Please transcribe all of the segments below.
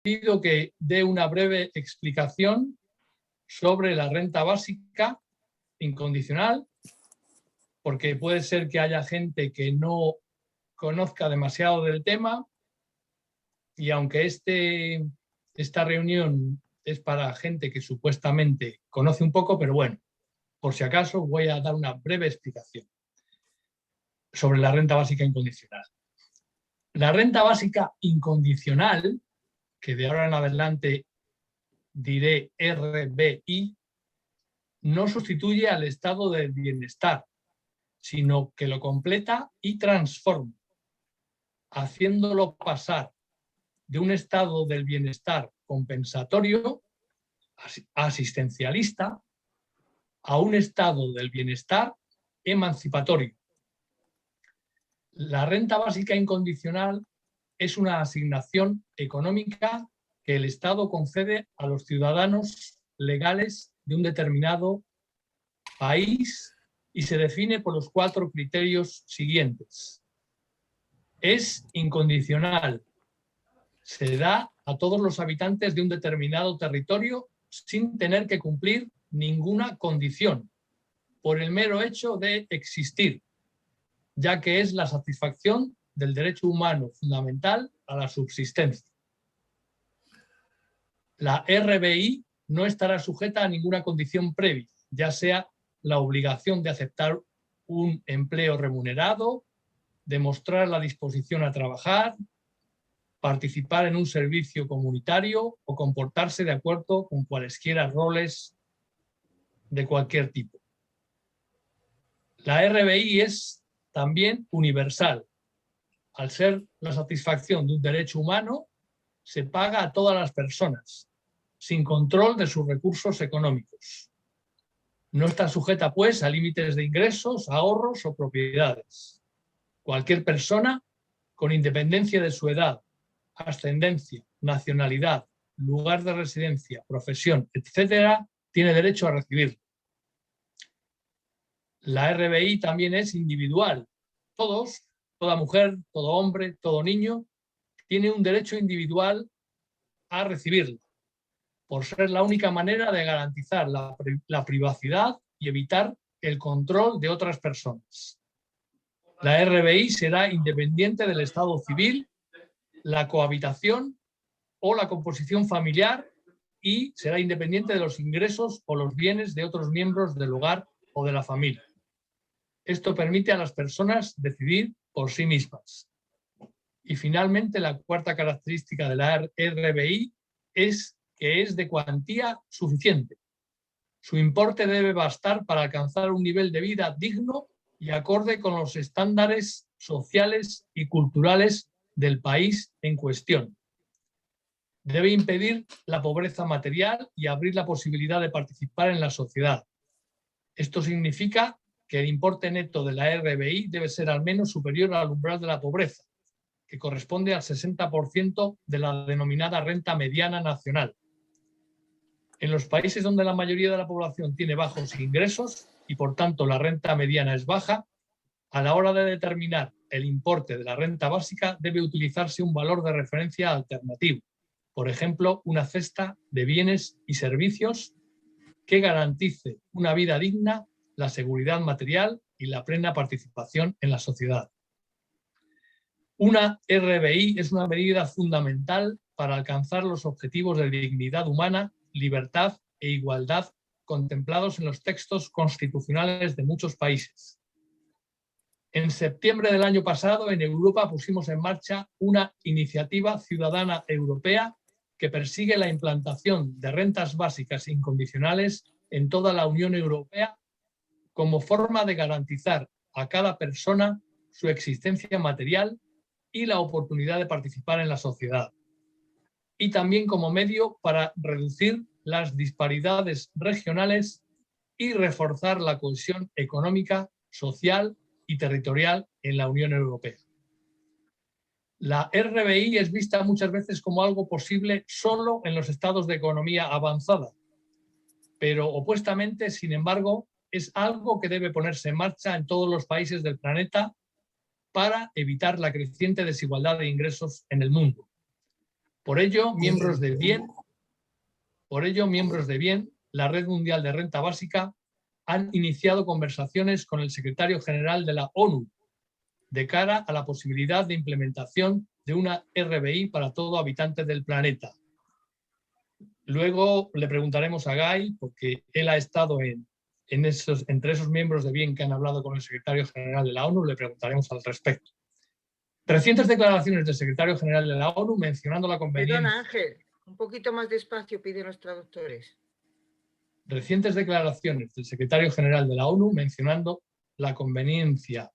pido que dé una breve explicación sobre la renta básica incondicional, porque puede ser que haya gente que no conozca demasiado del tema, y aunque esta reunión es para gente que supuestamente conoce un poco, pero bueno, por si acaso voy a dar una breve explicación sobre la renta básica incondicional. La renta básica incondicional, que de ahora en adelante diré RBI, no sustituye al estado del bienestar, sino que lo completa y transforma, haciéndolo pasar de un estado del bienestar compensatorio, asistencialista, a un estado del bienestar emancipatorio. La renta básica incondicional es una asignación económica que el Estado concede a los ciudadanos legales de un determinado país y se define por los 4 criterios siguientes. Es incondicional. Se da a todos los habitantes de un determinado territorio sin tener que cumplir ninguna condición, por el mero hecho de existir, ya que es la satisfacción del derecho humano fundamental a la subsistencia. La RBI no estará sujeta a ninguna condición previa, ya sea la obligación de aceptar un empleo remunerado, demostrar la disposición a trabajar, participar en un servicio comunitario o comportarse de acuerdo con cualesquiera roles de cualquier tipo. La RBI es también universal. Al ser la satisfacción de un derecho humano, se paga a todas las personas, sin control de sus recursos económicos. No está sujeta, pues, a límites de ingresos, ahorros o propiedades. Cualquier persona, con independencia de su edad, ascendencia, nacionalidad, lugar de residencia, profesión, etcétera, tiene derecho a recibirlo. La RBI también es individual. Todos, toda mujer, todo hombre, todo niño, tiene un derecho individual a recibirla, por ser la única manera de garantizar la privacidad y evitar el control de otras personas. La RBI será independiente del estado civil, la cohabitación o la composición familiar y será independiente de los ingresos o los bienes de otros miembros del hogar o de la familia. Esto permite a las personas decidir por sí mismas. Y finalmente, la cuarta característica de la RBI es que es de cuantía suficiente. Su importe debe bastar para alcanzar un nivel de vida digno y acorde con los estándares sociales y culturales del país en cuestión. Debe impedir la pobreza material y abrir la posibilidad de participar en la sociedad. Esto significa que el importe neto de la RBI debe ser al menos superior al umbral de la pobreza, que corresponde al 60% de la denominada renta mediana nacional. En los países donde la mayoría de la población tiene bajos ingresos y por tanto la renta mediana es baja, a la hora de determinar el importe de la renta básica debe utilizarse un valor de referencia alternativo, por ejemplo, una cesta de bienes y servicios que garantice una vida digna, la seguridad material y la plena participación en la sociedad. Una RBI es una medida fundamental para alcanzar los objetivos de dignidad humana, libertad e igualdad contemplados en los textos constitucionales de muchos países. En septiembre del año pasado, en Europa pusimos en marcha una iniciativa ciudadana europea que persigue la implantación de rentas básicas incondicionales en toda la Unión Europea como forma de garantizar a cada persona su existencia material y la oportunidad de participar en la sociedad. Y también como medio para reducir las disparidades regionales y reforzar la cohesión económica, social y territorial en la Unión Europea. La RBI es vista muchas veces como algo posible solo en los estados de economía avanzada, pero opuestamente, sin embargo, es algo que debe ponerse en marcha en todos los países del planeta para evitar la creciente desigualdad de ingresos en el mundo. Por ello, miembros de bien, la Red Mundial de Renta Básica han iniciado conversaciones con el secretario general de la ONU de cara a la posibilidad de implementación de una RBI para todo habitante del planeta. Luego le preguntaremos a Guy, porque él ha estado entre esos miembros de bien que han hablado con el secretario general de la ONU, le preguntaremos al respecto. Recientes declaraciones del secretario general de la ONU mencionando la conveniencia... Perdona, Ángel, un poquito más despacio piden los traductores. Recientes declaraciones del secretario general de la ONU mencionando la conveniencia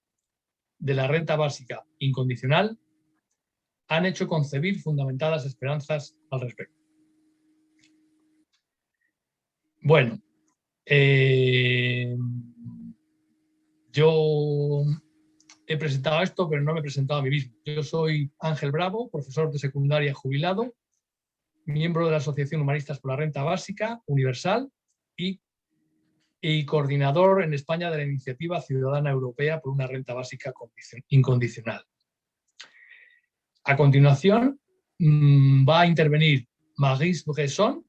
de la renta básica incondicional han hecho concebir fundamentadas esperanzas al respecto. Bueno, yo he presentado esto, pero no me he presentado a mí mismo. Yo soy Ángel Bravo, profesor de secundaria jubilado, miembro de la Asociación Humanistas por la Renta Básica Universal y coordinador en España de la Iniciativa Ciudadana Europea por una Renta Básica Incondicional. A continuación va a intervenir Maryse Bresson,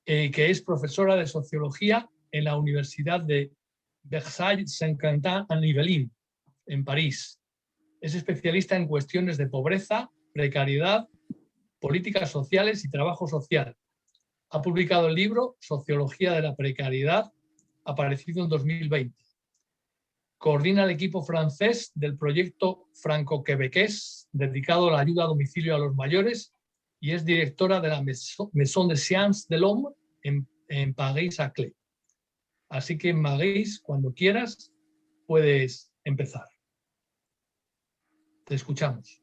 que es profesora de Sociología en la Universidad de Versailles-Saint-Quentin en Yvelines, en París. Es especialista en cuestiones de pobreza, precariedad, políticas sociales y trabajo social. Ha publicado el libro Sociología de la Precariedad, aparecido en 2020. Coordina el equipo francés del proyecto franco-quebequés dedicado a la ayuda a domicilio a los mayores y es directora de la Maison de Sciences de l'Homme en París-Saclay. Así que, Maryse, cuando quieras, puedes empezar. Te escuchamos.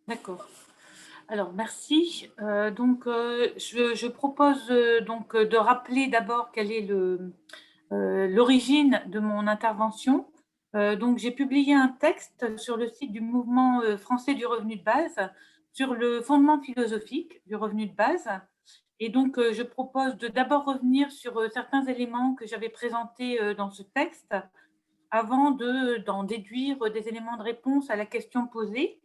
D'accord. Alors, merci. Je propose de rappeler d'abord quelle est l'origine de mon intervention. J'ai publié un texte sur le site du mouvement français du revenu de base sur le fondement philosophique du revenu de base. Et donc, je propose de d'abord revenir sur certains éléments que j'avais présentés dans ce texte avant d'en déduire des éléments de réponse à la question posée.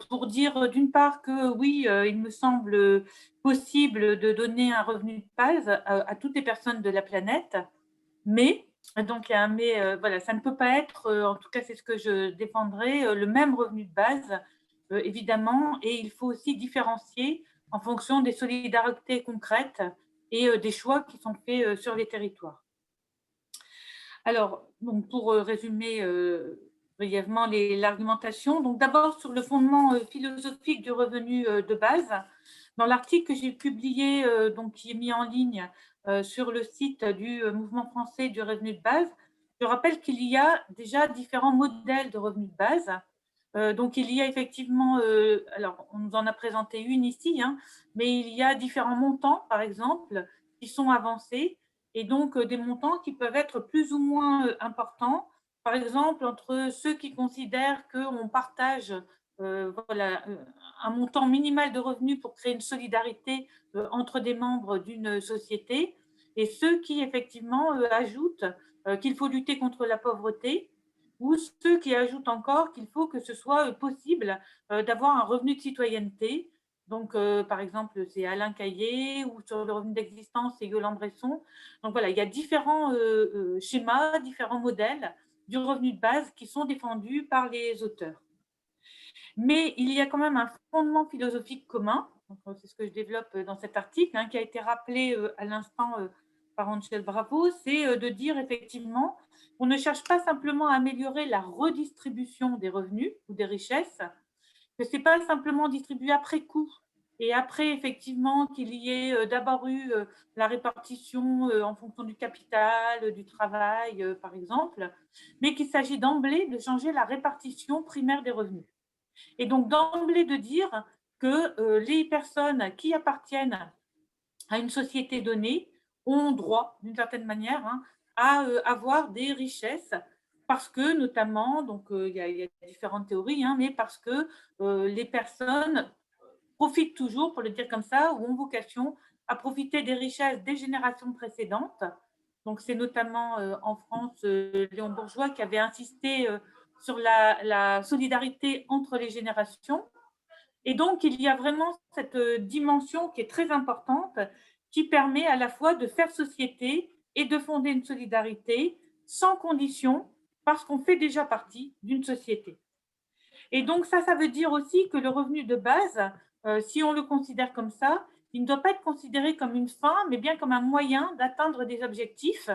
Pour dire d'une part que oui, il me semble possible de donner un revenu de base à toutes les personnes de la planète, mais, donc il y a un mais, voilà, ça ne peut pas être, en tout cas c'est ce que je défendrai, le même revenu de base, évidemment, et il faut aussi différencier en fonction des solidarités concrètes et des choix qui sont faits sur les territoires. Alors, donc pour résumer brièvement l'argumentation. Donc d'abord sur le fondement philosophique du revenu de base. Dans l'article que j'ai publié, donc qui est mis en ligne sur le site du mouvement français du revenu de base, je rappelle qu'il y a déjà différents modèles de revenu de base. Donc il y a effectivement, alors on nous en a présenté une ici, hein, mais il y a différents montants, par exemple, qui sont avancés, et donc des montants qui peuvent être plus ou moins importants. Par exemple, entre ceux qui considèrent qu'on partage voilà, un montant minimal de revenus pour créer une solidarité entre des membres d'une société, et ceux qui effectivement ajoutent qu'il faut lutter contre la pauvreté, ou ceux qui ajoutent encore qu'il faut que ce soit possible d'avoir un revenu de citoyenneté. Donc, par exemple, c'est Alain Caillé, ou sur le revenu d'existence, c'est Yolande Bresson. Donc voilà, il y a différents schémas, différents modèles du revenu de base qui sont défendus par les auteurs. Mais il y a quand même un fondement philosophique commun, c'est ce que je développe dans cet article, hein, qui a été rappelé à l'instant par Angel Bravo, c'est de dire effectivement qu'on ne cherche pas simplement à améliorer la redistribution des revenus ou des richesses, que ce n'est pas simplement distribué après coup, et après, effectivement, qu'il y ait d'abord eu la répartition en fonction du capital, du travail, par exemple, mais qu'il s'agit d'emblée de changer la répartition primaire des revenus. Et donc, d'emblée de dire que les personnes qui appartiennent à une société donnée ont droit, d'une certaine manière, hein, à avoir des richesses, parce que, notamment, donc il y a différentes théories, hein, mais parce que les personnes profitent toujours, pour le dire comme ça, ou ont vocation à profiter des richesses des générations précédentes. Donc, c'est notamment en France Léon Bourgeois qui avait insisté sur la solidarité entre les générations. Et donc, il y a vraiment cette dimension qui est très importante, qui permet à la fois de faire société et de fonder une solidarité sans condition, parce qu'on fait déjà partie d'une société. Et donc, ça veut dire aussi que le revenu de base, si on le considère comme ça, il ne doit pas être considéré comme une fin, mais bien comme un moyen d'atteindre des objectifs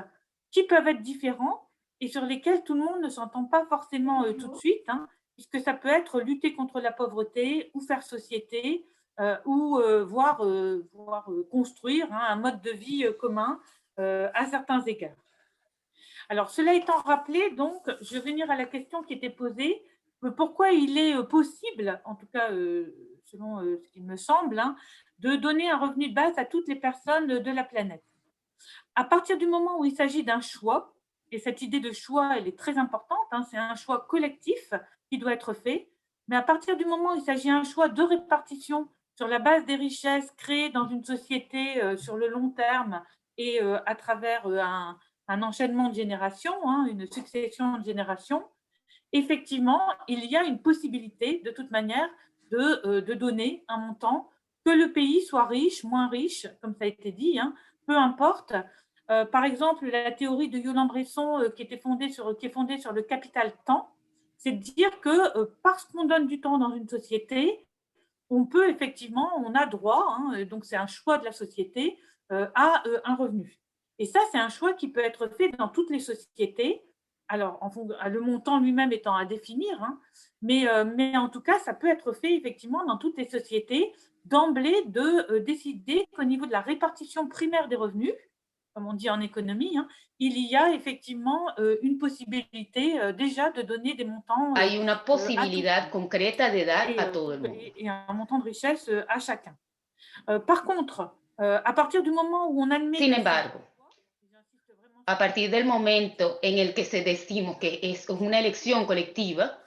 qui peuvent être différents et sur lesquels tout le monde ne s'entend pas forcément tout de suite, hein, puisque ça peut être lutter contre la pauvreté ou faire société ou voire construire un mode de vie commun à certains égards. Alors, cela étant rappelé, donc, je vais venir à la question qui était posée. Pourquoi il est possible, en tout cas selon ce qu'il me semble, hein, de donner un revenu de base à toutes les personnes de la planète. À partir du moment où il s'agit d'un choix, et cette idée de choix, elle est très importante, hein, c'est un choix collectif qui doit être fait, mais à partir du moment où il s'agit d'un choix de répartition sur la base des richesses créées dans une société sur le long terme et à travers un enchaînement de générations, hein, une succession de générations, effectivement, il y a une possibilité, de toute manière, de donner un montant, que le pays soit riche, moins riche, comme ça a été dit, hein, peu importe. Par exemple, la théorie de Yolande Bresson, qui est fondée sur le capital temps, c'est de dire que parce qu'on donne du temps dans une société, on peut effectivement, on a droit, hein, donc c'est un choix de la société, à un revenu. Et ça, c'est un choix qui peut être fait dans toutes les sociétés. Alors, le montant lui-même étant à définir, hein, mais en tout cas, ça peut être fait effectivement dans toutes les sociétés d'emblée de décider qu'au niveau de la répartition primaire des revenus, comme on dit en économie, hein, il y a effectivement une possibilité déjà de donner des montants Hay una posibilidad concreta de dar a todo el mundo. et un montant de richesse à chacun. Par contre, à partir du moment où on admet... Sin embargo, a partir del momento en el que se decimos que es una elección colectiva,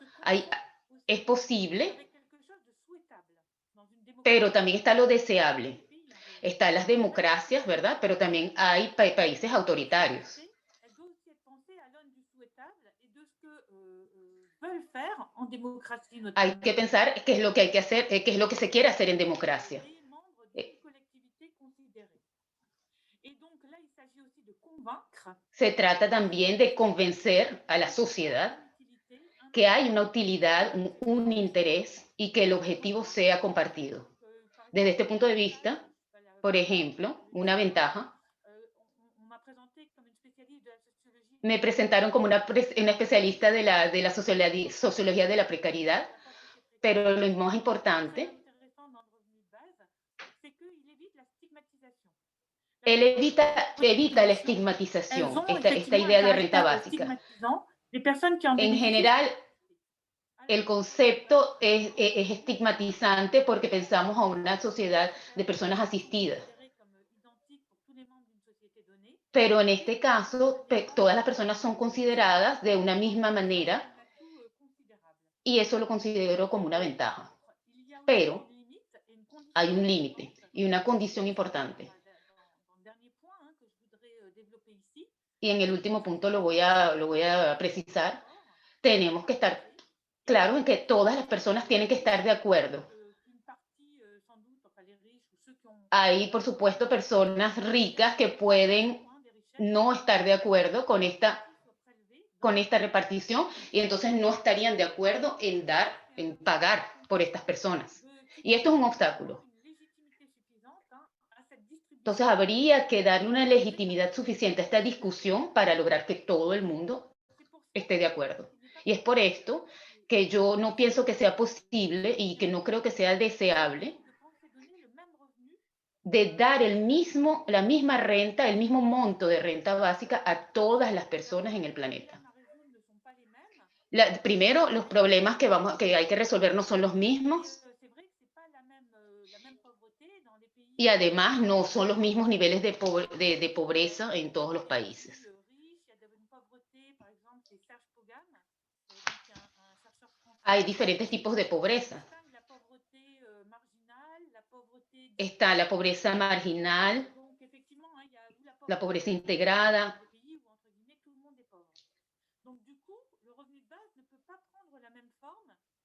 es posible, pero también está lo deseable. Están las democracias, ¿verdad? Pero también hay países autoritarios. Hay que pensar qué es lo que hay que hacer, qué es lo que se quiere hacer en democracia. Se trata también de convencer a la sociedad que hay una utilidad, un interés y que el objetivo sea compartido. Desde este punto de vista, por ejemplo, una ventaja, me presentaron como una especialista de la sociología de la precariedad, pero lo más importante, él evita la estigmatización, esta idea de renta básica. En general, el concepto es estigmatizante porque pensamos a una sociedad de personas asistidas. Pero en este caso, todas las personas son consideradas de una misma manera y eso lo considero como una ventaja. Pero hay un límite y una condición importante. Y en el último punto lo voy a precisar. Tenemos que estar claros en que todas las personas tienen que estar de acuerdo. Hay, por supuesto, personas ricas que pueden no estar de acuerdo con esta repartición y entonces no estarían de acuerdo en pagar por estas personas. Y esto es un obstáculo. Entonces habría que darle una legitimidad suficiente a esta discusión para lograr que todo el mundo esté de acuerdo. Y es por esto que yo no pienso que sea posible y que no creo que sea deseable de dar la misma renta, el mismo monto de renta básica a todas las personas en el planeta. Primero, los problemas que hay que resolver no son los mismos. Y además no son los mismos niveles de pobreza en todos los países. Hay diferentes tipos de pobreza. Está la pobreza marginal, la pobreza integrada.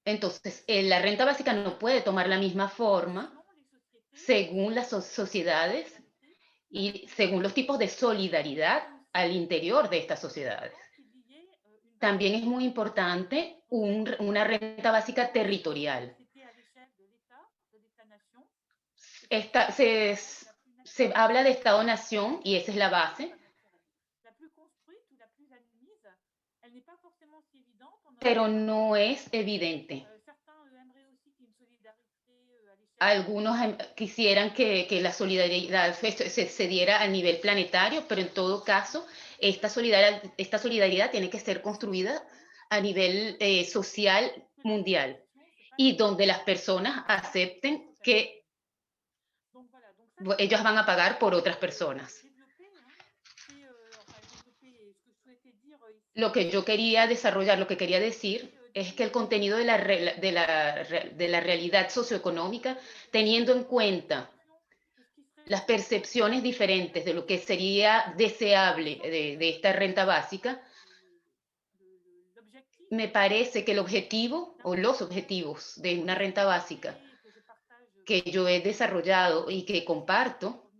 Entonces, la renta básica no puede tomar la misma forma según las sociedades y según los tipos de solidaridad al interior de estas sociedades. También es muy importante una renta básica territorial. Se habla de Estado-Nación y esa es la base, pero no es evidente. Algunos quisieran que la solidaridad se diera a nivel planetario, pero en todo caso, esta solidaridad tiene que ser construida a nivel social mundial y donde las personas acepten que ellos van a pagar por otras personas. Lo que yo quería desarrollar, lo que quería decir, es que el contenido de la realidad socioeconómica, teniendo en cuenta las percepciones diferentes de lo que sería deseable de esta renta básica, me parece que el objetivo o los objetivos de una renta básica que yo he desarrollado y que comparto,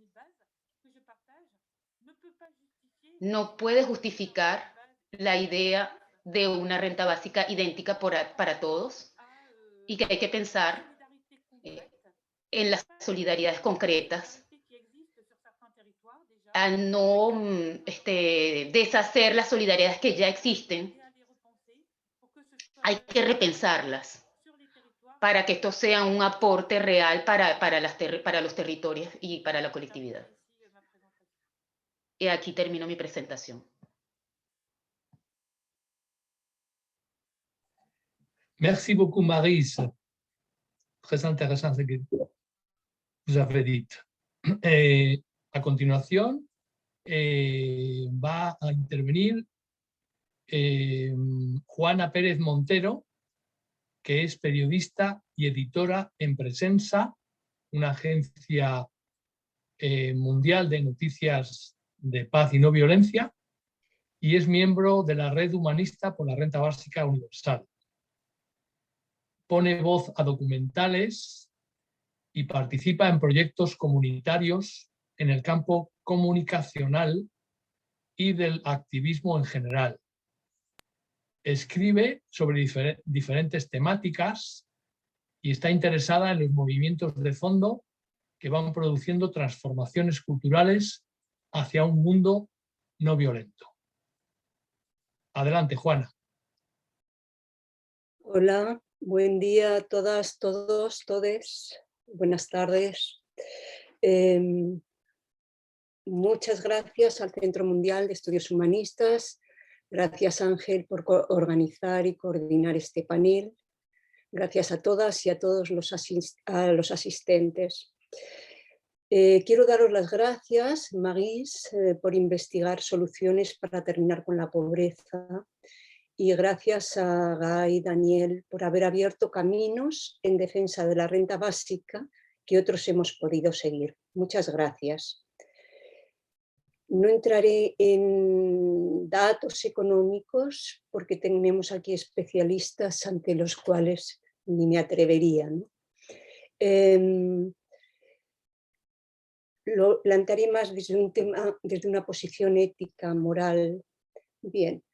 no puede justificar la idea de una renta básica idéntica para todos y que hay que pensar en las solidaridades concretas, a no deshacer las solidaridades que ya existen. Hay que repensarlas para que esto sea un aporte real para los territorios y para la colectividad. Y aquí termino mi presentación. Merci beaucoup, Maryse. Très intéressant ce que vous avez dit. A continuación, va a intervenir Juana Pérez Montero, que es periodista y editora en Presensa, una agencia mundial de noticias de paz y no violencia, y es miembro de la Red Humanista por la Renta Básica Universal. Pone voz a documentales y participa en proyectos comunitarios en el campo comunicacional y del activismo en general. Escribe sobre diferentes temáticas y está interesada en los movimientos de fondo que van produciendo transformaciones culturales hacia un mundo no violento. Adelante, Juana. Hola, buen día a todas, todos, todes. Buenas tardes. Muchas gracias al Centro Mundial de Estudios Humanistas. Gracias, Ángel, por organizar y coordinar este panel. Gracias a todas y a todos los asistentes. Quiero daros las gracias, Maryse, por investigar soluciones para terminar con la pobreza, y gracias a Guy y Daniel por haber abierto caminos en defensa de la renta básica que otros hemos podido seguir. Muchas gracias. No entraré en datos económicos porque tenemos aquí especialistas ante los cuales ni me atrevería, ¿no? Lo plantearé más desde un tema, desde una posición ética, moral. Bien.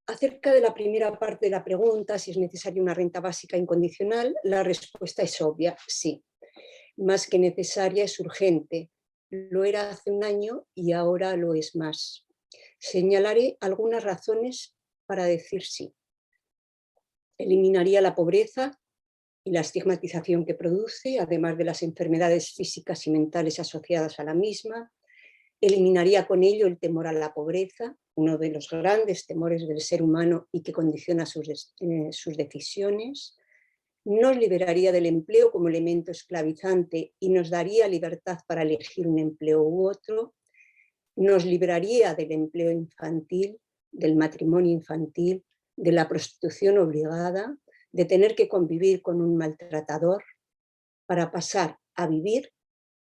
Acerca de la primera parte de la pregunta, si es necesaria una renta básica incondicional, la respuesta es obvia, sí. Más que necesaria, es urgente. Lo era hace un año y ahora lo es más. Señalaré algunas razones para decir sí. Eliminaría la pobreza y la estigmatización que produce, además de las enfermedades físicas y mentales asociadas a la misma. Eliminaría con ello el temor a la pobreza, uno de los grandes temores del ser humano y que condiciona sus decisiones. Nos liberaría del empleo como elemento esclavizante y nos daría libertad para elegir un empleo u otro. Nos liberaría del empleo infantil, del matrimonio infantil, de la prostitución obligada, de tener que convivir con un maltratador, para pasar a vivir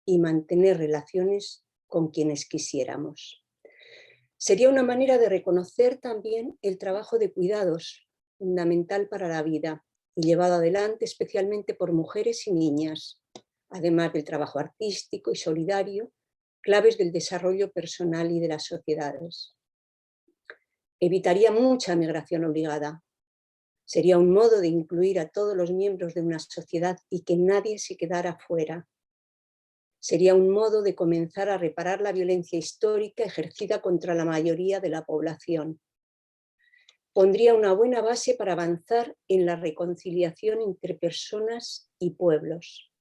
y mantener relaciones con quienes quisiéramos. Sería una manera de reconocer también el trabajo de cuidados, fundamental para la vida, y llevado adelante especialmente por mujeres y niñas, además del trabajo artístico y solidario, claves del desarrollo personal y de las sociedades. Evitaría mucha migración obligada. Sería un modo de incluir a todos los miembros de una sociedad y que nadie se quedara fuera. Sería un modo de comenzar a reparar la violencia histórica ejercida contra la mayoría de la población. Pondría una buena base para avanzar en la reconciliación entre personas y pueblos.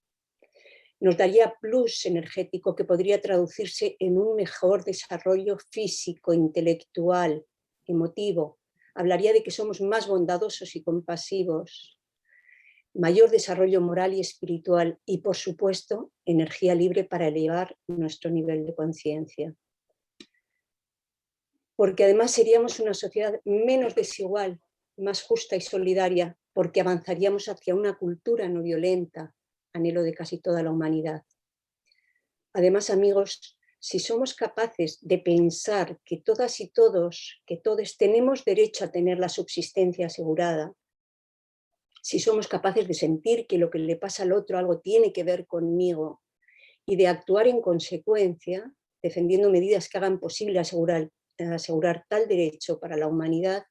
Nos daría plus energético que podría traducirse en un mejor desarrollo físico, intelectual, emotivo. Hablaría de que somos más bondadosos y compasivos, mayor desarrollo moral y espiritual y, por supuesto, energía libre para elevar nuestro nivel de conciencia. Porque además seríamos una sociedad menos desigual, más justa y solidaria, porque avanzaríamos hacia una cultura no violenta, anhelo de casi toda la humanidad. Además, amigos, si somos capaces de pensar que todas y todos, que todos tenemos derecho a tener la subsistencia asegurada, si somos capaces de sentir que lo que le pasa al otro algo tiene que ver conmigo y de actuar en consecuencia, defendiendo medidas que hagan posible asegurar tal derecho para la humanidad,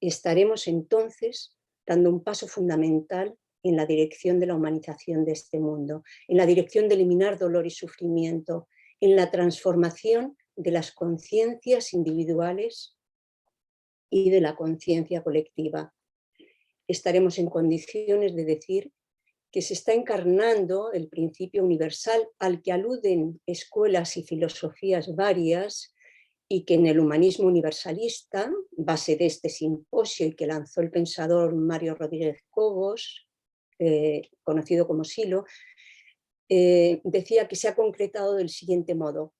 estaremos entonces dando un paso fundamental en la dirección de la humanización de este mundo, en la dirección de eliminar dolor y sufrimiento, en la transformación de las conciencias individuales y de la conciencia colectiva. Estaremos en condiciones de decir que se está encarnando el principio universal al que aluden escuelas y filosofías varias y que en el humanismo universalista, base de este simposio y que lanzó el pensador Mario Rodríguez Cobos, conocido como Silo, decía que se ha concretado del siguiente modo: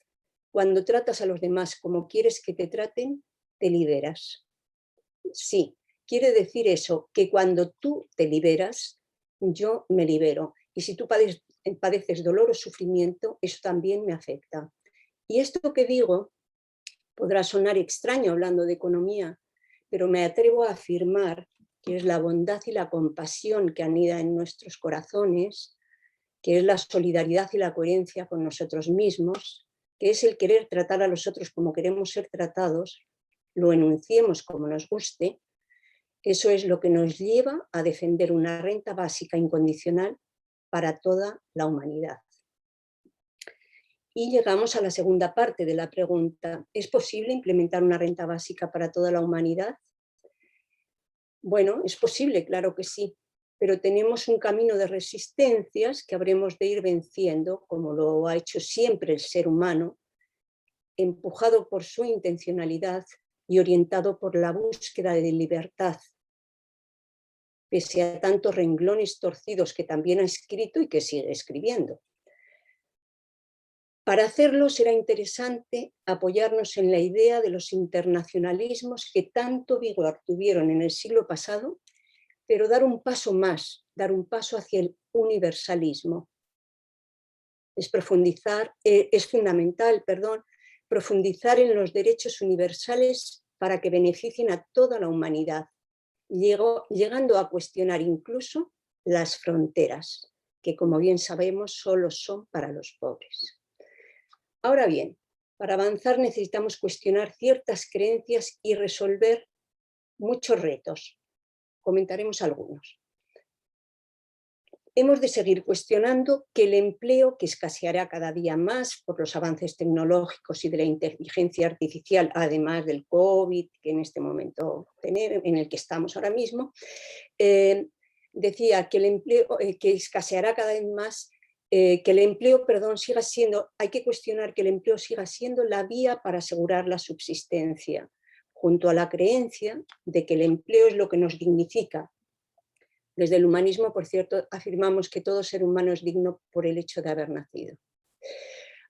cuando tratas a los demás como quieres que te traten, te liberas. Sí, quiere decir eso, que cuando tú te liberas, yo me libero. Y si tú padeces dolor o sufrimiento, eso también me afecta. Y esto que digo podrá sonar extraño hablando de economía, pero me atrevo a afirmar que es la bondad y la compasión que anida en nuestros corazones, que es la solidaridad y la coherencia con nosotros mismos, que es el querer tratar a los otros como queremos ser tratados, lo enunciemos como nos guste. Eso es lo que nos lleva a defender una renta básica incondicional para toda la humanidad. Y llegamos a la segunda parte de la pregunta. ¿Es posible implementar una renta básica para toda la humanidad? Bueno, es posible, claro que sí, pero tenemos un camino de resistencias que habremos de ir venciendo, como lo ha hecho siempre el ser humano, empujado por su intencionalidad y orientado por la búsqueda de libertad, pese a tantos renglones torcidos que también ha escrito y que sigue escribiendo. Para hacerlo será interesante apoyarnos en la idea de los internacionalismos que tanto vigor tuvieron en el siglo pasado, pero dar un paso más, dar un paso hacia el universalismo. Es fundamental, profundizar en los derechos universales para que beneficien a toda la humanidad, llegando a cuestionar incluso las fronteras, que como bien sabemos solo son para los pobres. Ahora bien, para avanzar necesitamos cuestionar ciertas creencias y resolver muchos retos. Comentaremos algunos. Hemos de seguir cuestionando que el empleo, que escaseará cada día más por los avances tecnológicos y de la inteligencia artificial, además del COVID, que en este momento en el que estamos ahora mismo, decía que el empleo que escaseará cada vez más, que el empleo, siga siendo, hay que cuestionar que el empleo siga siendo la vía para asegurar la subsistencia, junto a la creencia de que el empleo es lo que nos dignifica. Desde el humanismo, por cierto, afirmamos que todo ser humano es digno por el hecho de haber nacido.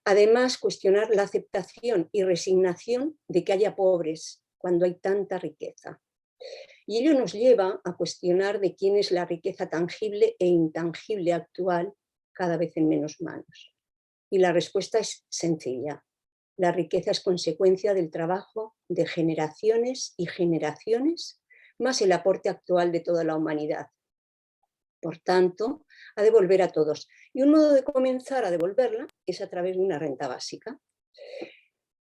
Además, cuestionar la aceptación y resignación de que haya pobres cuando hay tanta riqueza. Y ello nos lleva a cuestionar de quién es la riqueza tangible e intangible actual, cada vez en menos manos. Y la respuesta es sencilla: La riqueza es consecuencia del trabajo de generaciones y generaciones, más el aporte actual de toda la humanidad. Por tanto, a devolver a todos. Y un modo de comenzar a devolverla es a través de una renta básica.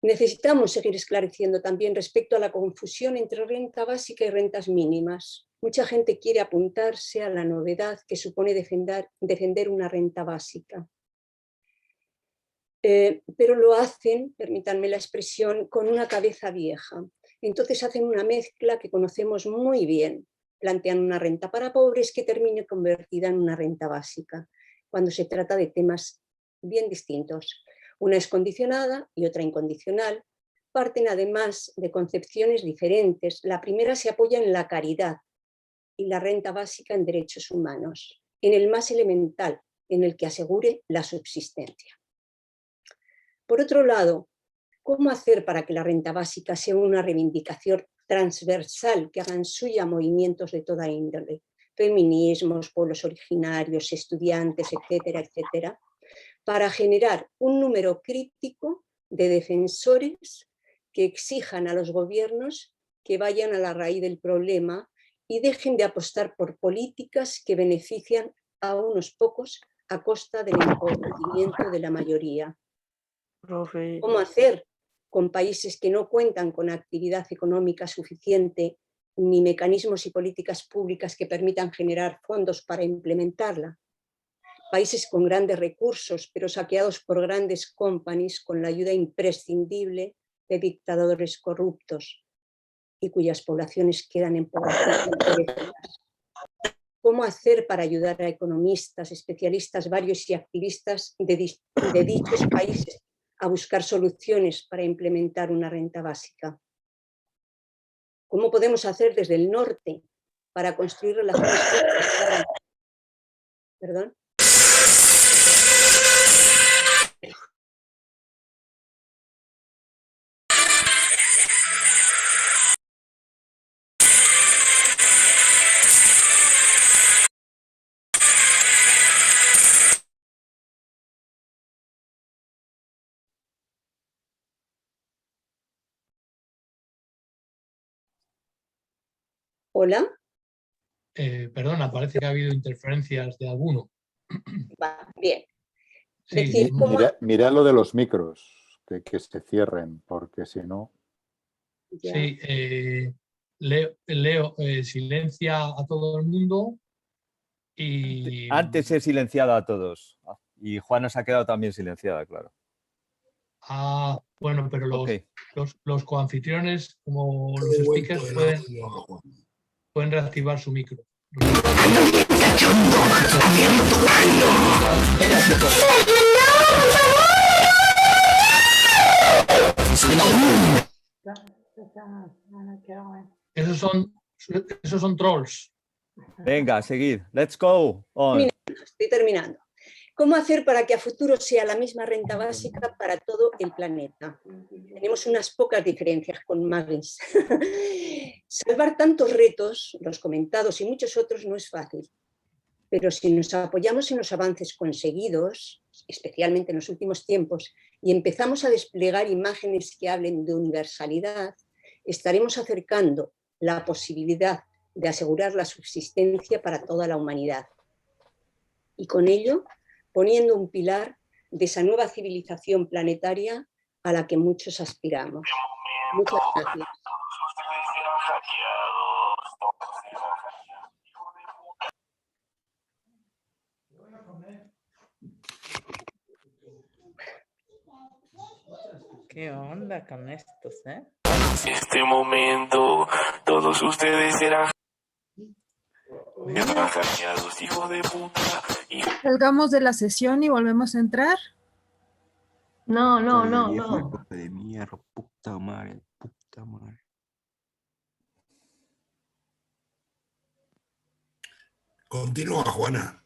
Necesitamos seguir esclareciendo también respecto a la confusión entre renta básica y rentas mínimas. Mucha gente quiere apuntarse a la novedad que supone defender una renta básica. Pero lo hacen, permítanme la expresión, con una cabeza vieja. Entonces hacen una mezcla que conocemos muy bien. Plantean una renta para pobres que termine convertida en una renta básica, cuando se trata de temas bien distintos. Una es condicionada y otra incondicional. Parten además de concepciones diferentes. La primera se apoya en la caridad y la renta básica en derechos humanos, en el más elemental, en el que asegure la subsistencia. Por otro lado, ¿cómo hacer para que la renta básica sea una reivindicación transversal que hagan suya movimientos de toda índole? Feminismos, pueblos originarios, estudiantes, etcétera, etcétera, para generar un número crítico de defensores que exijan a los gobiernos que vayan a la raíz del problema y dejen de apostar por políticas que benefician a unos pocos a costa del empobrecimiento de la mayoría. ¿Cómo hacer con países que no cuentan con actividad económica suficiente ni mecanismos y políticas públicas que permitan generar fondos para implementarla? Países con grandes recursos, pero saqueados por grandes companies con la ayuda imprescindible de dictadores corruptos y cuyas poblaciones quedan empobrecidas. ¿Cómo hacer para ayudar a economistas, especialistas varios y activistas de dichos países a buscar soluciones para implementar una renta básica? ¿Cómo podemos hacer desde el norte para construir relaciones? ¿Perdón? ¿Hola? Perdona, parece que ha habido interferencias de alguno. Va, bien. Sí, Decir, mira lo de los micros, que se cierren, porque si no... Ya. sí, Leo silencia a todo el mundo y... Antes he silenciado a todos y Juana se ha quedado también silenciada, claro. Ah, bueno, pero Ok. los coanfitriones, como los speakers, pueden reactivar su micro. Esos son trolls. Venga, seguid. Let's go on. Estoy terminando. ¿Cómo hacer para que a futuro sea la misma renta básica para todo el planeta? Tenemos unas pocas diferencias con Magnus. Salvar tantos retos, los comentados y muchos otros, no es fácil. Pero si nos apoyamos en los avances conseguidos, especialmente en los últimos tiempos, y empezamos a desplegar imágenes que hablen de universalidad, estaremos acercando la posibilidad de asegurar la subsistencia para toda la humanidad. Y con ello, poniendo un pilar de esa nueva civilización planetaria a la que muchos aspiramos. Muchas gracias. ¿Qué onda con estos, eh? Este momento, todos ustedes serán hackeados, hijo de puta. Salgamos de la sesión y volvemos a entrar. No. De mierda, puta madre. Continúa, Juana.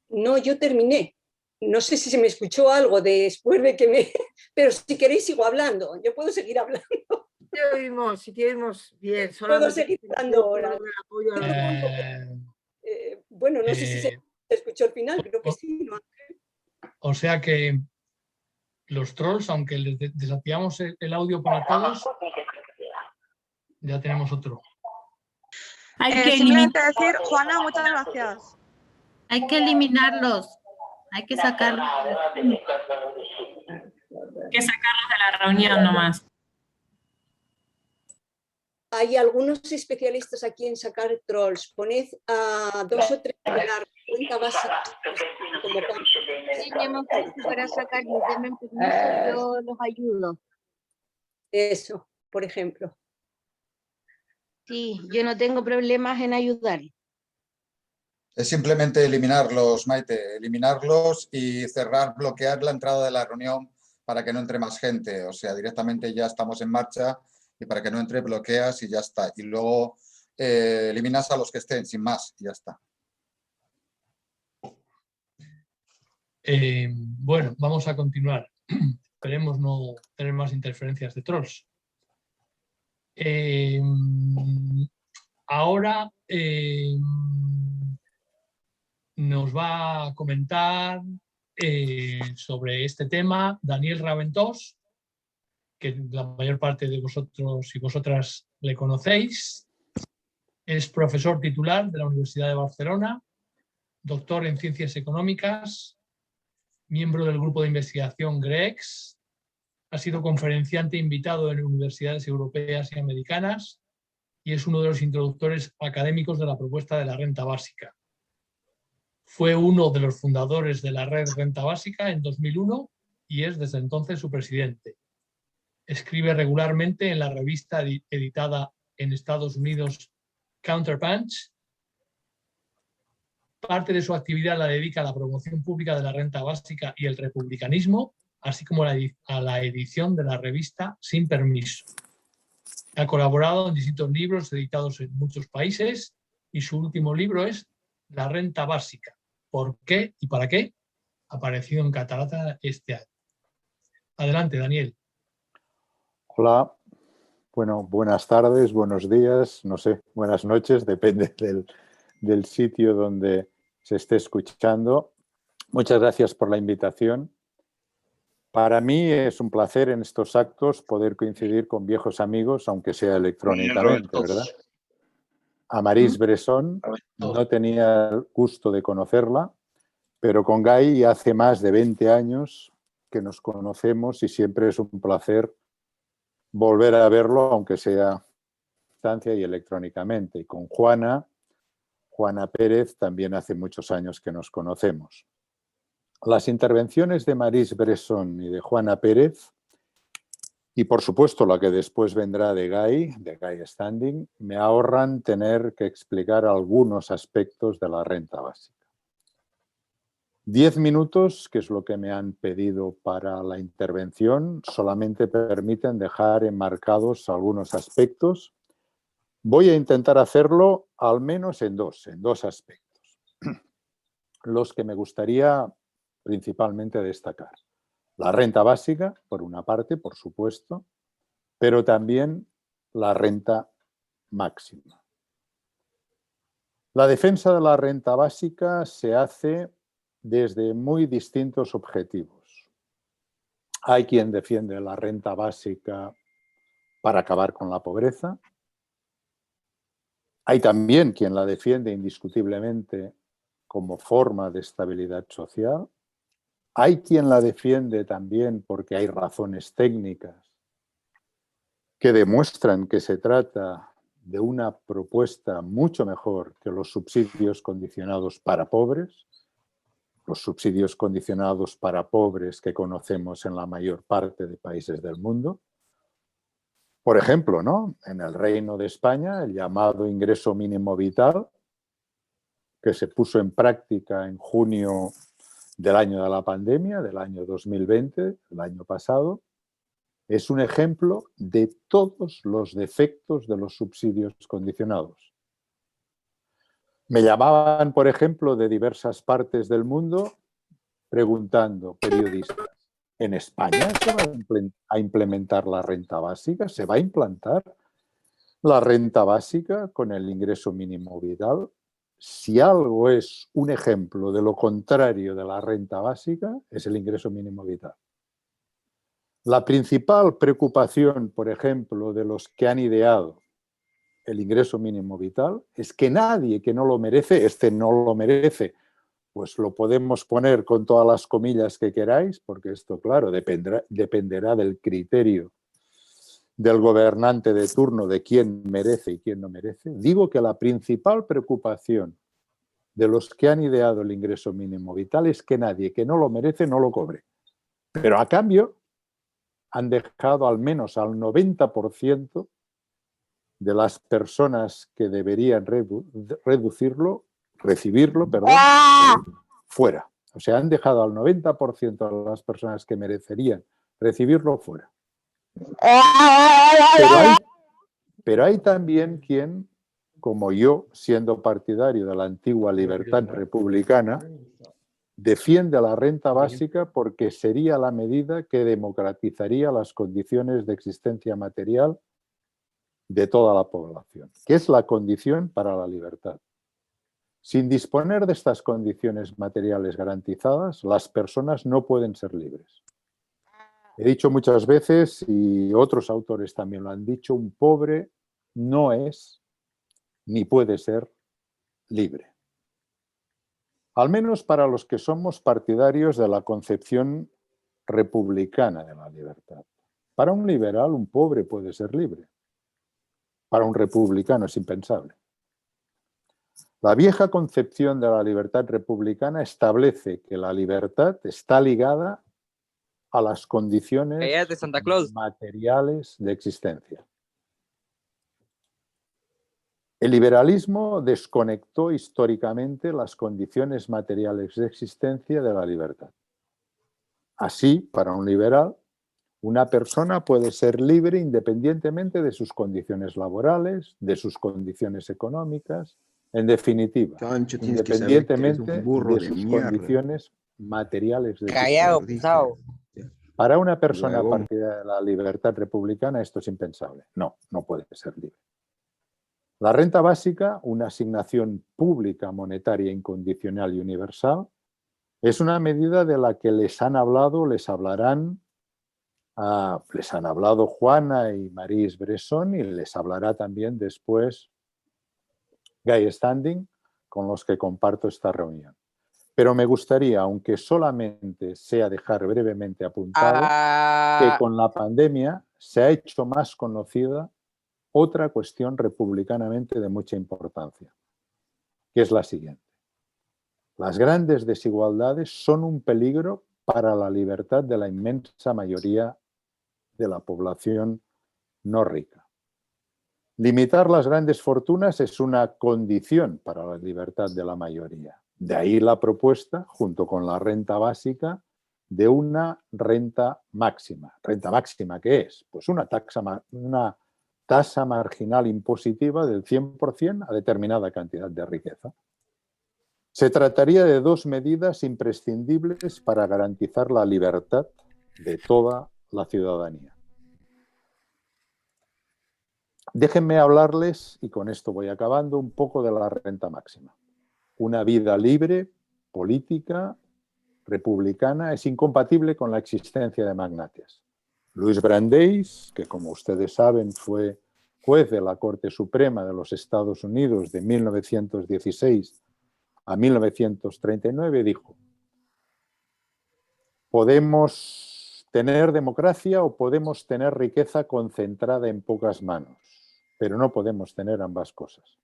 No, yo terminé. No sé si se me escuchó algo después de que me... Pero si queréis sigo hablando. Yo puedo seguir hablando. Si te oímos bien. Puedo seguir hablando ahora. Bueno, no sé si se escuchó al final, creo que sí. ¿No? O sea que Los trolls, aunque les desactivamos el audio para todos, ya tenemos otro. Hay que simplemente decir, Juana, muchas gracias. Hay que eliminarlos. Hay que sacarlos. Que sacarlos de la reunión nomás. Hay algunos especialistas aquí en sacar trolls. Poned a 2 o 3 de la cuenta básica. Sí, tenemos para sacar, denme permiso, yo los ayudo. Eso, por ejemplo. Sí, yo no tengo problemas en ayudar. Es simplemente eliminarlos, Maite, eliminarlos y cerrar, bloquear la entrada de la reunión para que no entre más gente. O sea, directamente ya estamos en marcha y para que no entre bloqueas y ya está. Y luego eliminas a los que estén, sin más, y ya está. Bueno, vamos a continuar. Esperemos no tener más interferencias de trolls. Ahora nos va a comentar sobre este tema Daniel Raventós, que la mayor parte de vosotros y vosotras le conocéis. Es profesor titular de la Universidad de Barcelona, doctor en Ciencias Económicas, miembro del grupo de investigación GREX, ha sido conferenciante invitado en universidades europeas y americanas y es uno de los introductores académicos de la propuesta de la renta básica. Fue uno de los fundadores de la red Renta Básica en 2001 y es desde entonces su presidente. Escribe regularmente en la revista editada en Estados Unidos Counterpunch. Parte de su actividad la dedica a la promoción pública de la renta básica y el republicanismo, así como a la edición de la revista Sin Permiso. Ha colaborado en distintos libros editados en muchos países y su último libro es La renta básica, ¿por qué y para qué?, aparecido en Catarata este año. Adelante, Daniel. Hola, bueno, buenas tardes, buenos días, no sé, buenas noches, depende del sitio donde se esté escuchando. Muchas gracias por la invitación. Para mí es un placer en estos actos poder coincidir con viejos amigos, aunque sea electrónicamente, ¿verdad? A Maryse Bresson no tenía el gusto de conocerla, pero con Guy hace más de 20 años que nos conocemos y siempre es un placer volver a verlo, aunque sea a distancia y electrónicamente. Y con Juana Pérez también hace muchos años que nos conocemos. Las intervenciones de Maryse Bresson y de Juana Pérez, y por supuesto la que después vendrá de Guy Standing, me ahorran tener que explicar algunos aspectos de la renta básica. 10 minutos, que es lo que me han pedido para la intervención, solamente permiten dejar enmarcados algunos aspectos. Voy a intentar hacerlo al menos en dos aspectos, los que me gustaría principalmente destacar. La renta básica, por una parte, por supuesto, pero también la renta máxima. La defensa de la renta básica se hace desde muy distintos objetivos. Hay quien defiende la renta básica para acabar con la pobreza. Hay también quien la defiende indiscutiblemente como forma de estabilidad social. Hay quien la defiende también porque hay razones técnicas que demuestran que se trata de una propuesta mucho mejor que los subsidios condicionados para pobres, los subsidios condicionados para pobres que conocemos en la mayor parte de países del mundo. Por ejemplo, ¿no?, en el Reino de España, el llamado ingreso mínimo vital, que se puso en práctica en junio del año de la pandemia, del año 2020, el año pasado, es un ejemplo de todos los defectos de los subsidios condicionados. Me llamaban, por ejemplo, de diversas partes del mundo preguntando, periodistas, ¿en España se va a implementar la renta básica? ¿Se va a implantar la renta básica con el ingreso mínimo vital? Si algo es un ejemplo de lo contrario de la renta básica, es el ingreso mínimo vital. La principal preocupación, por ejemplo, de los que han ideado el ingreso mínimo vital es que nadie que no lo merece, no lo merece, pues lo podemos poner con todas las comillas que queráis, porque esto, claro, dependerá del criterio del gobernante de turno de quién merece y quién no merece. Digo que la principal preocupación de los que han ideado el ingreso mínimo vital es que nadie que no lo merece no lo cobre. Pero a cambio han dejado al menos al 90% de las personas que deberían recibirlo, fuera. O sea, han dejado al 90% de las personas que merecerían recibirlo fuera. Pero hay también quien, como yo, siendo partidario de la antigua libertad republicana, defiende la renta básica porque sería la medida que democratizaría las condiciones de existencia material de toda la población, que es la condición para la libertad. Sin disponer de estas condiciones materiales garantizadas, las personas no pueden ser libres. He dicho muchas veces, y otros autores también lo han dicho, un pobre no es ni puede ser libre. Al menos para los que somos partidarios de la concepción republicana de la libertad. Para un liberal, un pobre puede ser libre. Para un republicano es impensable. La vieja concepción de la libertad republicana establece que la libertad está ligada a las condiciones materiales de existencia. El liberalismo desconectó históricamente las condiciones materiales de existencia de la libertad. Así, para un liberal, una persona puede ser libre independientemente de sus condiciones laborales, de sus condiciones económicas, en definitiva, independientemente de sus condiciones materiales de existencia. Para una persona partidaria de la libertad republicana esto es impensable. No, no puede ser libre. La renta básica, una asignación pública, monetaria, incondicional y universal, es una medida de la que les han hablado Juana y Maris Bresson y les hablará también después Guy Standing, con los que comparto esta reunión. Pero me gustaría, aunque solamente sea dejar brevemente apuntado, que con la pandemia se ha hecho más conocida otra cuestión republicanamente de mucha importancia, que es la siguiente. Las grandes desigualdades son un peligro para la libertad de la inmensa mayoría de la población no rica. Limitar las grandes fortunas es una condición para la libertad de la mayoría. De ahí la propuesta, junto con la renta básica, de una renta máxima. ¿Renta máxima qué es? Pues una tasa marginal impositiva del 100% a determinada cantidad de riqueza. Se trataría de dos medidas imprescindibles para garantizar la libertad de toda la ciudadanía. Déjenme hablarles, y con esto voy acabando, un poco de la renta máxima. Una vida libre, política, republicana, es incompatible con la existencia de magnates. Louis Brandeis, que como ustedes saben fue juez de la Corte Suprema de los Estados Unidos de 1916 a 1939, dijo: podemos tener democracia o podemos tener riqueza concentrada en pocas manos, pero no podemos tener ambas cosas.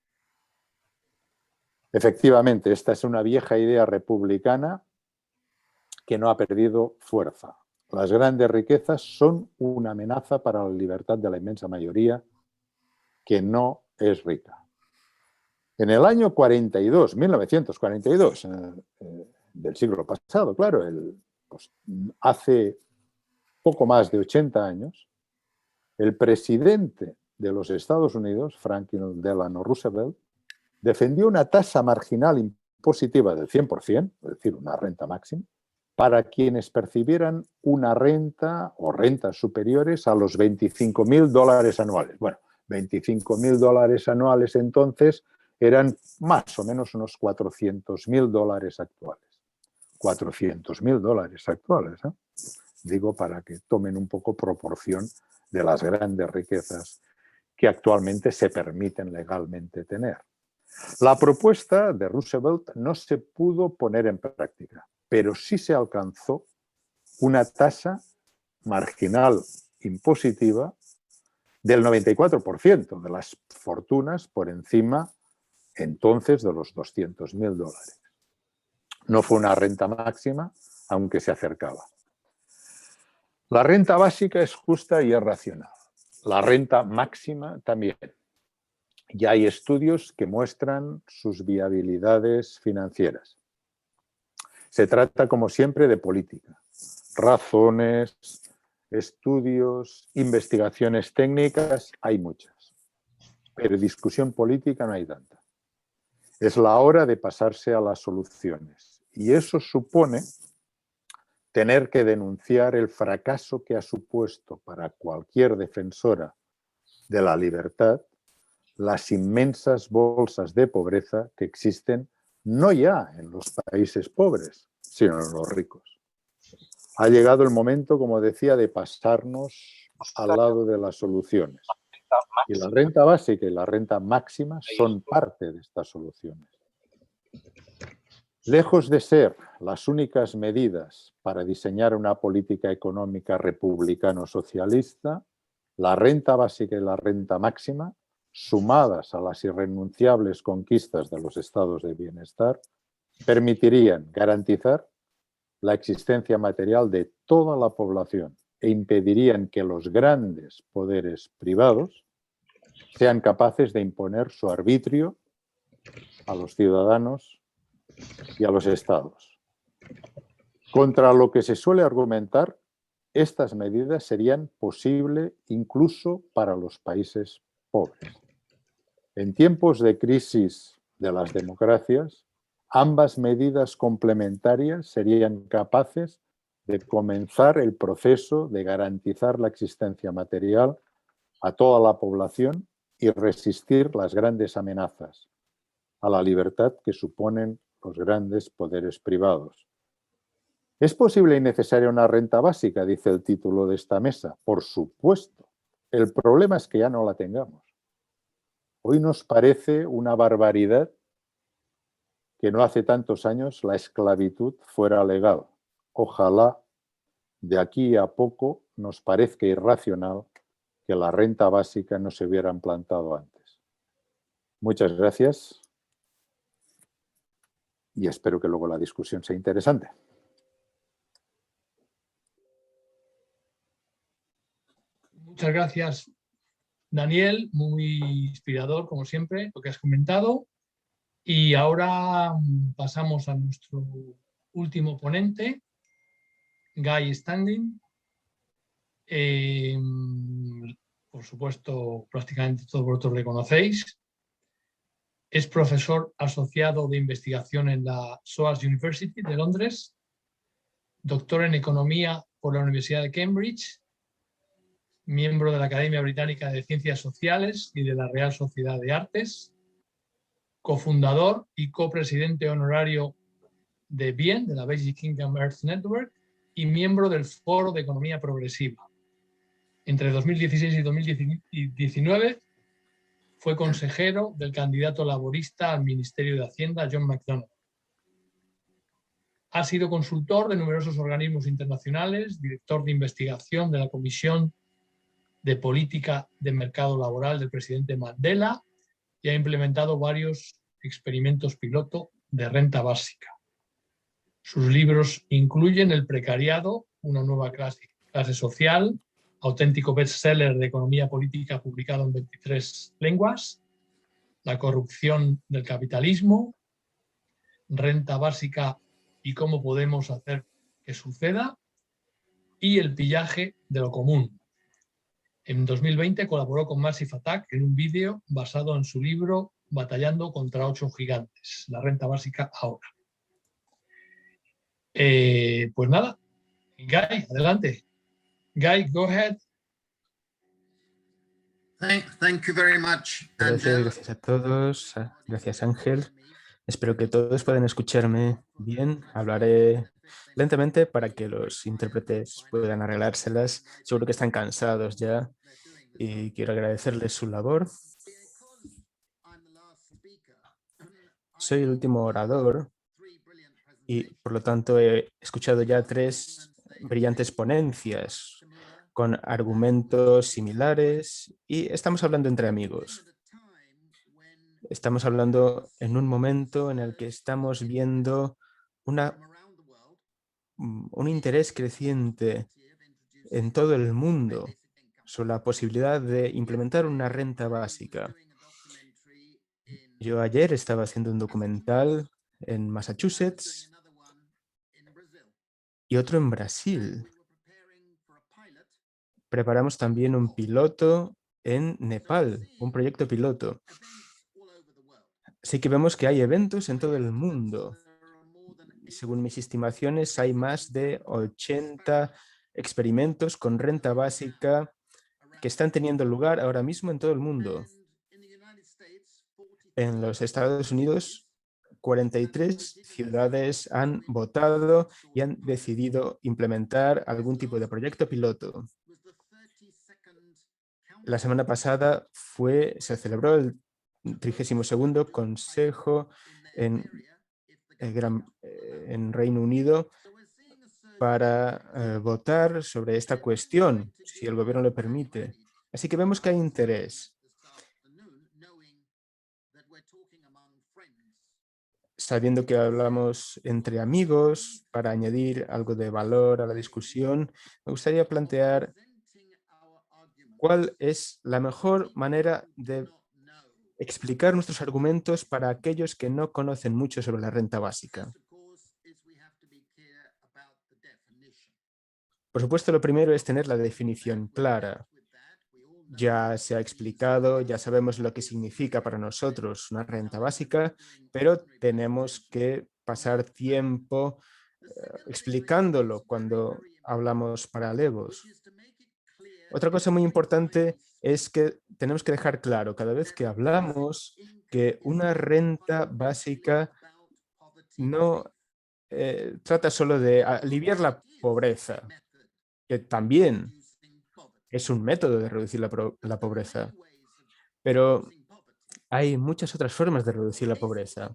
Efectivamente, esta es una vieja idea republicana que no ha perdido fuerza. Las grandes riquezas son una amenaza para la libertad de la inmensa mayoría que no es rica. En el año 1942, del siglo pasado, claro, pues, hace poco más de 80 años, el presidente de los Estados Unidos, Franklin Delano Roosevelt, defendió una tasa marginal impositiva del 100%, es decir, una renta máxima, para quienes percibieran una renta o rentas superiores a los $25.000 anuales. Bueno, $25.000 anuales entonces eran más o menos unos $400.000 actuales. $400.000 actuales, ¿eh? digo para que tomen un poco proporción de las grandes riquezas que actualmente se permiten legalmente tener. La propuesta de Roosevelt no se pudo poner en práctica, pero sí se alcanzó una tasa marginal impositiva del 94% de las fortunas por encima entonces de los $200.000. No fue una renta máxima, aunque se acercaba. La renta básica es justa y es racional. La renta máxima también. Ya hay estudios que muestran sus viabilidades financieras. Se trata, como siempre, de política. Razones, estudios, investigaciones técnicas, hay muchas. Pero discusión política no hay tanta. Es la hora de pasarse a las soluciones. Y eso supone tener que denunciar el fracaso que ha supuesto para cualquier defensora de la libertad las inmensas bolsas de pobreza que existen no ya en los países pobres, sino en los ricos. Ha llegado el momento, como decía, de pasarnos al lado de las soluciones. Y la renta básica y la renta máxima son parte de estas soluciones. Lejos de ser las únicas medidas para diseñar una política económica republicano-socialista, la renta básica y la renta máxima, sumadas a las irrenunciables conquistas de los estados de bienestar, permitirían garantizar la existencia material de toda la población e impedirían que los grandes poderes privados sean capaces de imponer su arbitrio a los ciudadanos y a los estados. Contra lo que se suele argumentar, estas medidas serían posibles incluso para los países pobres. En tiempos de crisis de las democracias, ambas medidas complementarias serían capaces de comenzar el proceso de garantizar la existencia material a toda la población y resistir las grandes amenazas a la libertad que suponen los grandes poderes privados. ¿Es posible y necesaria una renta básica?, dice el título de esta mesa. Por supuesto. El problema es que ya no la tengamos. Hoy nos parece una barbaridad que no hace tantos años la esclavitud fuera legal. Ojalá de aquí a poco nos parezca irracional que la renta básica no se hubiera implantado antes. Muchas gracias y espero que luego la discusión sea interesante. Muchas gracias, Daniel. Muy inspirador, como siempre, lo que has comentado. Y ahora pasamos a nuestro último ponente, Guy Standing. Por supuesto, prácticamente todos vosotros le conocéis. Es profesor asociado de investigación en la SOAS University de Londres, doctor en Economía por la Universidad de Cambridge, miembro de la Academia Británica de Ciencias Sociales y de la Real Sociedad de Artes, cofundador y copresidente honorario de BIEN, de la Basic Income Earth Network, y miembro del Foro de Economía Progresiva. Entre 2016 y 2019 fue consejero del candidato laborista al Ministerio de Hacienda, John McDonnell. Ha sido consultor de numerosos organismos internacionales, director de investigación de la Comisión de Política de Mercado Laboral del presidente Mandela y ha implementado varios experimentos piloto de renta básica. Sus libros incluyen El precariado, una nueva clase social, auténtico bestseller de economía política publicado en 23 lenguas, La corrupción del capitalismo, Renta básica y cómo podemos hacer que suceda, y El pillaje de lo común. En 2020 colaboró con Massive Attack en un vídeo basado en su libro Batallando contra 8 gigantes, la renta básica ahora. Pues nada, Guy, adelante. Guy, go ahead. Thank you very much, Ángel. Gracias a todos. Gracias, Ángel. Espero que todos puedan escucharme bien. Hablaré lentamente para que los intérpretes puedan arreglárselas. Seguro que están cansados ya y quiero agradecerles su labor. Soy el último orador y por lo tanto he escuchado ya 3 brillantes ponencias con argumentos similares y estamos hablando entre amigos. Estamos hablando en un momento en el que estamos viendo un interés creciente en todo el mundo sobre la posibilidad de implementar una renta básica. Yo ayer estaba haciendo un documental en Massachusetts y otro en Brasil. Preparamos también un piloto en Nepal, un proyecto piloto. Así que vemos que hay eventos en todo el mundo. Según mis estimaciones, hay más de 80 experimentos con renta básica que están teniendo lugar ahora mismo en todo el mundo. En los Estados Unidos, 43 ciudades han votado y han decidido implementar algún tipo de proyecto piloto. La semana pasada se celebró el 32º Consejo en Reino Unido para votar sobre esta cuestión, si el gobierno lo permite. Así que vemos que hay interés. Sabiendo que hablamos entre amigos, para añadir algo de valor a la discusión, me gustaría plantear cuál es la mejor manera de explicar nuestros argumentos para aquellos que no conocen mucho sobre la renta básica. Por supuesto, lo primero es tener la definición clara. Ya se ha explicado, ya sabemos lo que significa para nosotros una renta básica, pero tenemos que pasar tiempo explicándolo cuando hablamos para legos. Otra cosa muy importante es que tenemos que dejar claro cada vez que hablamos que una renta básica no trata solo de aliviar la pobreza, que también es un método de reducir la pobreza, pero hay muchas otras formas de reducir la pobreza.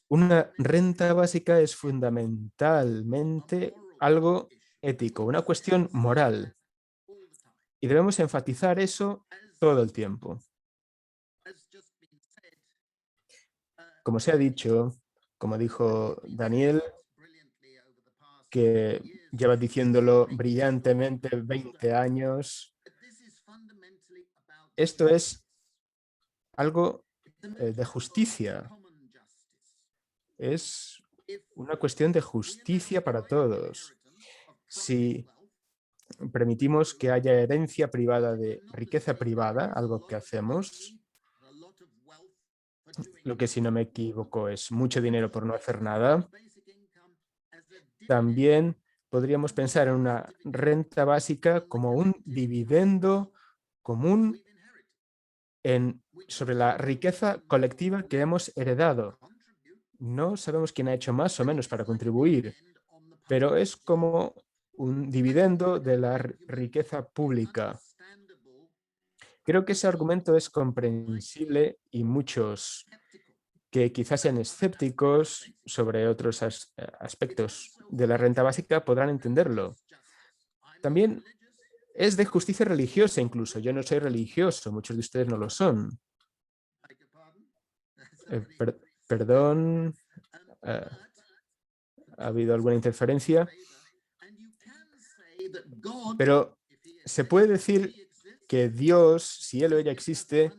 Una renta básica es fundamentalmente algo ético, una cuestión moral. Y debemos enfatizar eso todo el tiempo. Como se ha dicho, como dijo Daniel, que lleva diciéndolo brillantemente 20 años, esto es algo de justicia. Es una cuestión de justicia para todos. Si permitimos que haya herencia privada de riqueza privada, algo que hacemos, lo que si no me equivoco es mucho dinero por no hacer nada, también podríamos pensar en una renta básica como un dividendo común sobre la riqueza colectiva que hemos heredado. No sabemos quién ha hecho más o menos para contribuir, pero es como un dividendo de la riqueza pública. Creo que ese argumento es comprensible y muchos que quizás sean escépticos sobre otros aspectos de la renta básica podrán entenderlo. También es de justicia religiosa incluso. Yo no soy religioso, muchos de ustedes no lo son. Perdón, ¿ha habido alguna interferencia? Pero se puede decir que Dios, si Él o ella existe,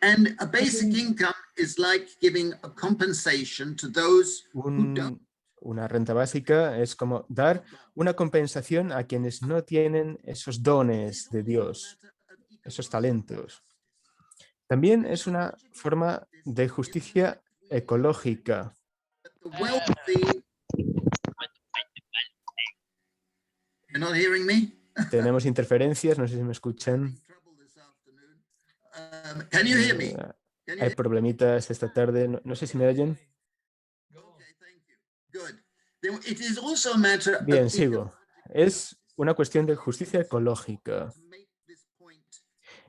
and a basic income is like giving a compensation to those who don't. Una renta básica es como dar una compensación a quienes no tienen esos dones de Dios, esos talentos. También es una forma de justicia ecológica. You're not hearing me? Tenemos interferencias, no sé si me escuchan. Can you hear me? Hay problemitas esta tarde, no sé si me oyen. Bien, sigo. Es una cuestión de justicia ecológica.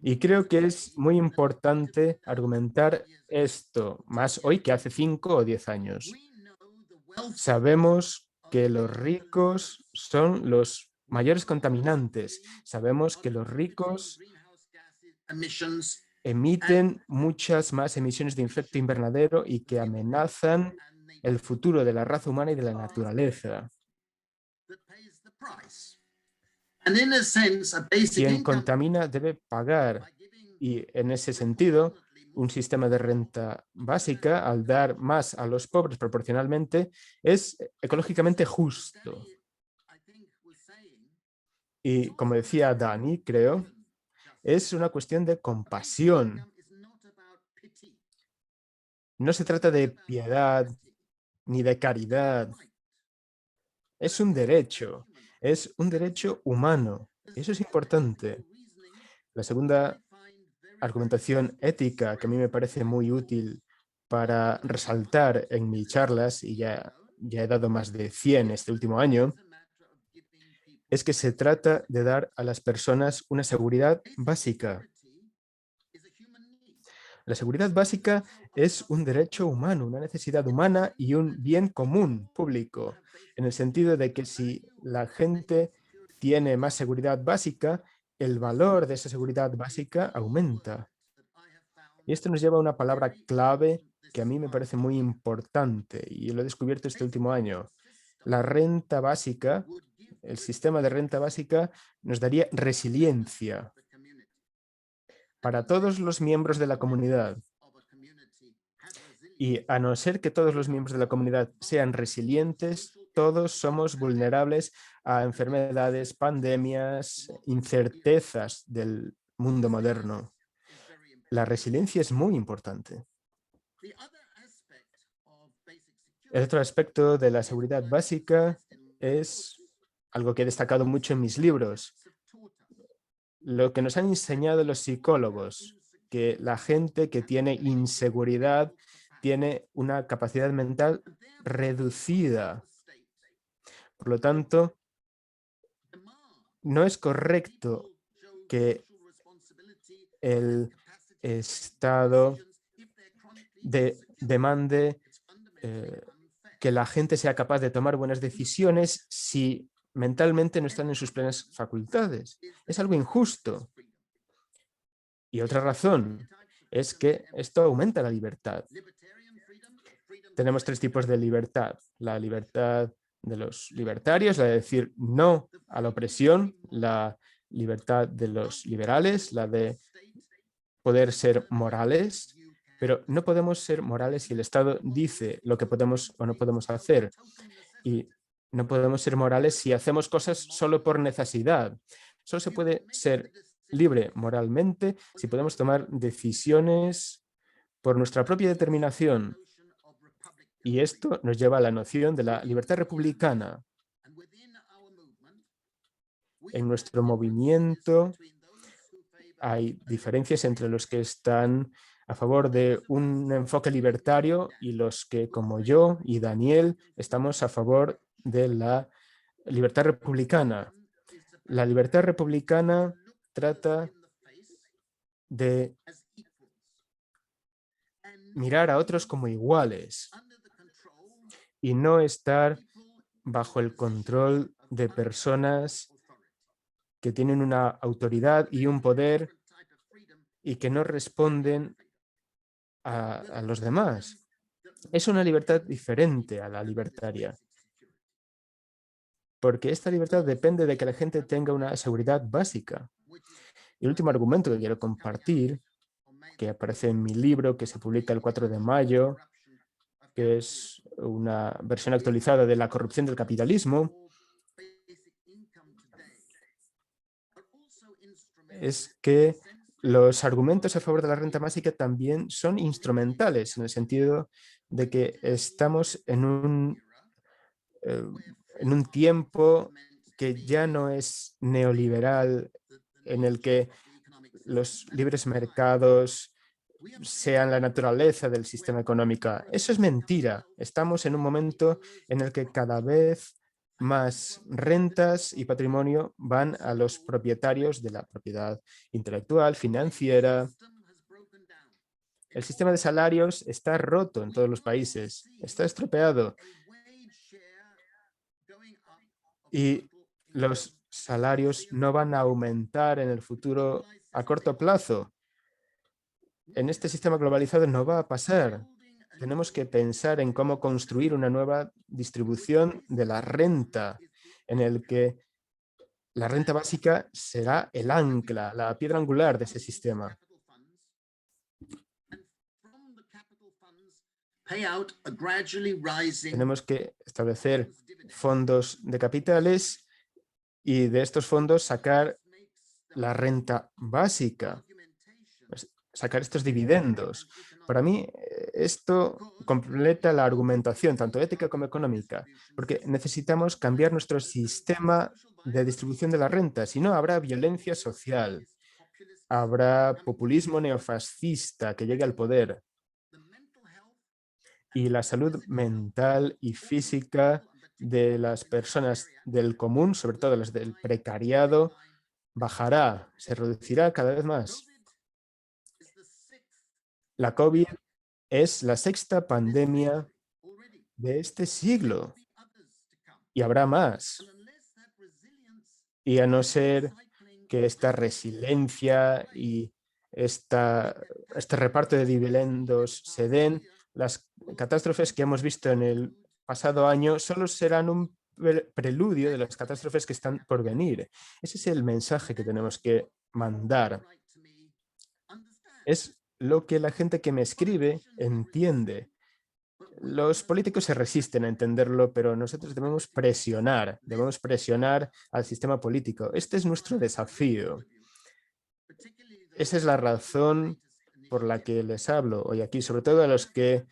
Y creo que es muy importante argumentar esto, más hoy que hace 5 o 10 años. Sabemos que los ricos son los mayores contaminantes. Sabemos que los ricos emiten muchas más emisiones de efecto invernadero y que amenazan el futuro de la raza humana y de la naturaleza. Quien contamina debe pagar y en ese sentido un sistema de renta básica, al dar más a los pobres proporcionalmente, es ecológicamente justo. Y como decía Dani, creo, es una cuestión de compasión. No se trata de piedad ni de caridad. Es un derecho humano. Eso es importante. La segunda argumentación ética que a mí me parece muy útil para resaltar en mis charlas, y ya he dado más de 100 este último año, es que se trata de dar a las personas una seguridad básica. La seguridad básica es un derecho humano, una necesidad humana y un bien común público, en el sentido de que si la gente tiene más seguridad básica, el valor de esa seguridad básica aumenta. Y esto nos lleva a una palabra clave que a mí me parece muy importante y lo he descubierto este último año. La renta básica, el sistema de renta básica nos daría resiliencia para todos los miembros de la comunidad. Y a no ser que todos los miembros de la comunidad sean resilientes, todos somos vulnerables a enfermedades, pandemias, incertezas del mundo moderno. La resiliencia es muy importante. El otro aspecto de la seguridad básica es algo que he destacado mucho en mis libros. Lo que nos han enseñado los psicólogos, que la gente que tiene inseguridad tiene una capacidad mental reducida. Por lo tanto, no es correcto que el Estado demande que la gente sea capaz de tomar buenas decisiones si mentalmente no están en sus plenas facultades. Es algo injusto. Y otra razón es que esto aumenta la libertad. Tenemos 3 tipos de libertad. La libertad de los libertarios, la de decir no a la opresión, la libertad de los liberales, la de poder ser morales, pero no podemos ser morales si el Estado dice lo que podemos o no podemos hacer. Y no podemos ser morales si hacemos cosas solo por necesidad. Solo se puede ser libre moralmente si podemos tomar decisiones por nuestra propia determinación. Y esto nos lleva a la noción de la libertad republicana. En nuestro movimiento hay diferencias entre los que están a favor de un enfoque libertario y los que, como yo y Daniel, estamos a favor de la libertad republicana. La libertad republicana trata de mirar a otros como iguales y no estar bajo el control de personas que tienen una autoridad y un poder y que no responden a los demás. Es una libertad diferente a la libertaria, porque esta libertad depende de que la gente tenga una seguridad básica. Y el último argumento que quiero compartir, que aparece en mi libro, que se publica el 4 de mayo, que es una versión actualizada de La corrupción del capitalismo, es que los argumentos a favor de la renta básica también son instrumentales, en el sentido de que estamos en un tiempo que ya no es neoliberal, en el que los libres mercados sean la naturaleza del sistema económico. Eso es mentira. Estamos en un momento en el que cada vez más rentas y patrimonio van a los propietarios de la propiedad intelectual, financiera. El sistema de salarios está roto en todos los países, está estropeado. Y los salarios no van a aumentar en el futuro a corto plazo. En este sistema globalizado no va a pasar. Tenemos que pensar en cómo construir una nueva distribución de la renta, en el que la renta básica será el ancla, la piedra angular de ese sistema. Tenemos que establecer fondos de capitales y de estos fondos sacar la renta básica, sacar estos dividendos. Para mí, esto completa la argumentación, tanto ética como económica, porque necesitamos cambiar nuestro sistema de distribución de la renta, si no habrá violencia social, habrá populismo neofascista que llegue al poder. Y la salud mental y física de las personas del común, sobre todo las del precariado, bajará, se reducirá cada vez más. La COVID es la 6ª pandemia de este siglo y habrá más. Y a no ser que esta resiliencia y este reparto de dividendos se den, las catástrofes que hemos visto en el pasado año solo serán un preludio de las catástrofes que están por venir. Ese es el mensaje que tenemos que mandar. Es lo que la gente que me escribe entiende. Los políticos se resisten a entenderlo, pero nosotros debemos presionar al sistema político. Este es nuestro desafío. Esa es la razón por la que les hablo hoy aquí, sobre todo a los que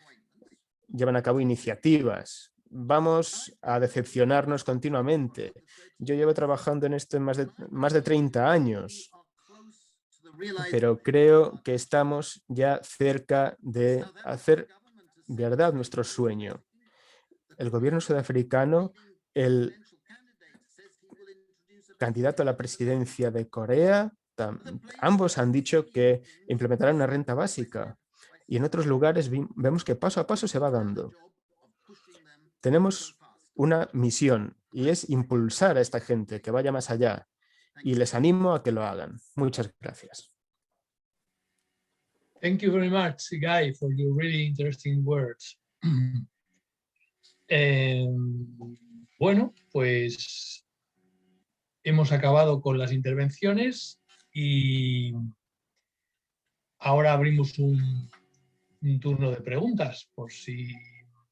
llevan a cabo iniciativas. Vamos a decepcionarnos continuamente. Yo llevo trabajando en esto en más de 30 años, pero creo que estamos ya cerca de hacer verdad nuestro sueño. El gobierno sudafricano, el candidato a la presidencia de Corea, ambos han dicho que implementarán una renta básica y en otros lugares vemos que paso a paso se va dando. Tenemos una misión y es impulsar a esta gente que vaya más allá y les animo a que lo hagan. Muchas gracias. Thank you very much, Guy, for your really interesting words. Bueno, pues hemos acabado con las intervenciones y ahora abrimos un turno de preguntas, por si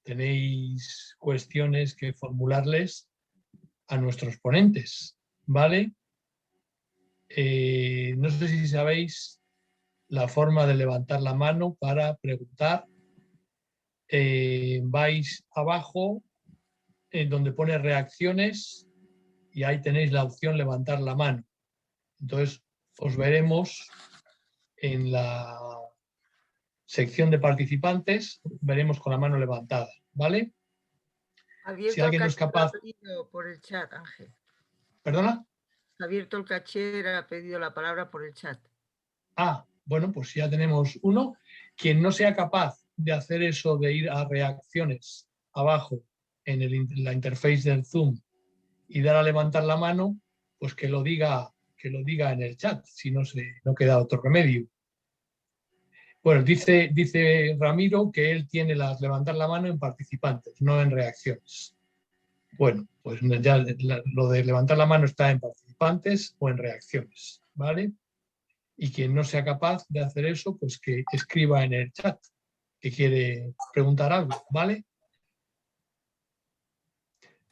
tenéis cuestiones que formularles a nuestros ponentes, ¿vale? No sé si sabéis la forma de levantar la mano para preguntar. Vais abajo donde pone reacciones y ahí tenéis la opción levantar la mano. Entonces os veremos en la sección de participantes, veremos con la mano levantada, ¿vale? Si alguien no es capaz... Por el chat, Ángel. ¿Perdona? Javier Tolcacher ha pedido la palabra por el chat. Ah, bueno, pues ya tenemos uno. Quien no sea capaz de hacer eso de ir a reacciones abajo en la interface del Zoom y dar a levantar la mano, pues que lo diga en el chat, si no queda otro remedio. Bueno, dice Ramiro que él tiene levantar la mano en participantes, no en reacciones. Bueno, pues ya lo de levantar la mano está en participantes o en reacciones, ¿vale? Y quien no sea capaz de hacer eso, pues que escriba en el chat que quiere preguntar algo, ¿vale?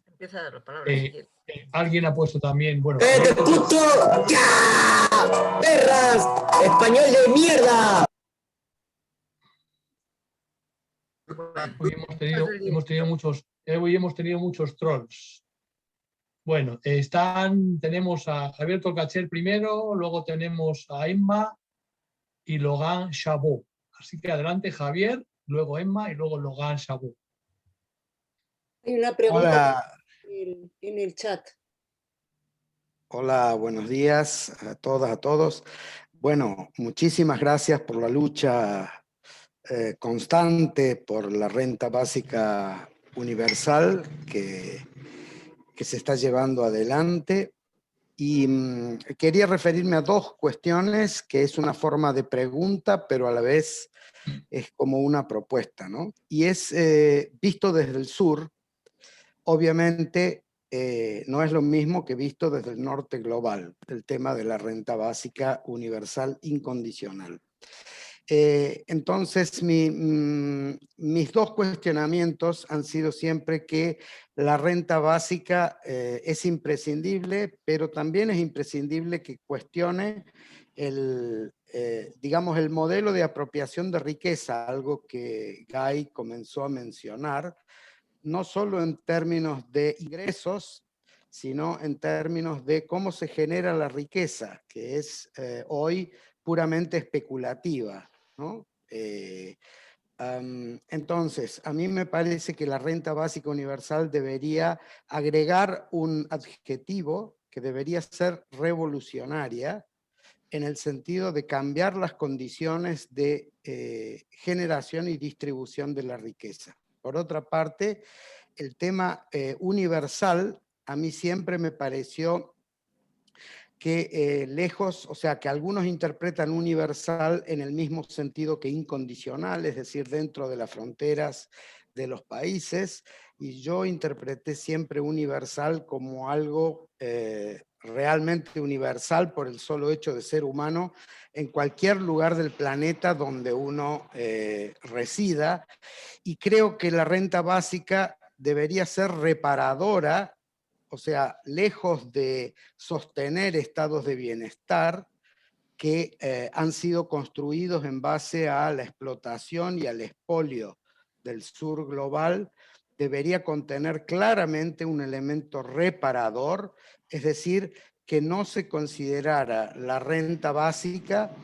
Empieza a dar la palabra. Alguien ha puesto también, bueno... ¡Te puto! ¡Ya! ¡Perras! ¡Español de mierda! Hoy hemos tenido muchos trolls. Bueno, tenemos a Javier Tolcacher primero, luego tenemos a Emma y Logan Chabot. Así que adelante Javier, luego Emma y luego Logan Chabot. Hay una pregunta Hola. en el chat. Hola, buenos días a todas, a todos. Bueno, muchísimas gracias por la lucha constante por la renta básica universal que se está llevando adelante. Y quería referirme a dos cuestiones, que es una forma de pregunta, pero a la vez es como una propuesta, ¿no? Y es, visto desde el sur, obviamente no es lo mismo que visto desde el norte global, el tema de la renta básica universal incondicional. Entonces, mis dos cuestionamientos han sido siempre que la renta básica es imprescindible, pero también es imprescindible que cuestione digamos, el modelo de apropiación de riqueza, algo que Guy comenzó a mencionar, no solo en términos de ingresos, sino en términos de cómo se genera la riqueza, que es hoy puramente especulativa, ¿no? Entonces, a mí me parece que la renta básica universal debería agregar un adjetivo que debería ser revolucionaria, en el sentido de cambiar las condiciones de generación y distribución de la riqueza. Por otra parte, el tema universal a mí siempre me pareció que lejos, o sea, que algunos interpretan universal en el mismo sentido que incondicional, es decir, dentro de las fronteras de los países, y yo interpreté siempre universal como algo realmente universal por el solo hecho de ser humano en cualquier lugar del planeta donde uno resida, y creo que la renta básica debería ser reparadora, o sea, lejos de sostener estados de bienestar que han sido construidos en base a la explotación y al expolio del sur global, debería contener claramente un elemento reparador, es decir, que no se considerara la renta básica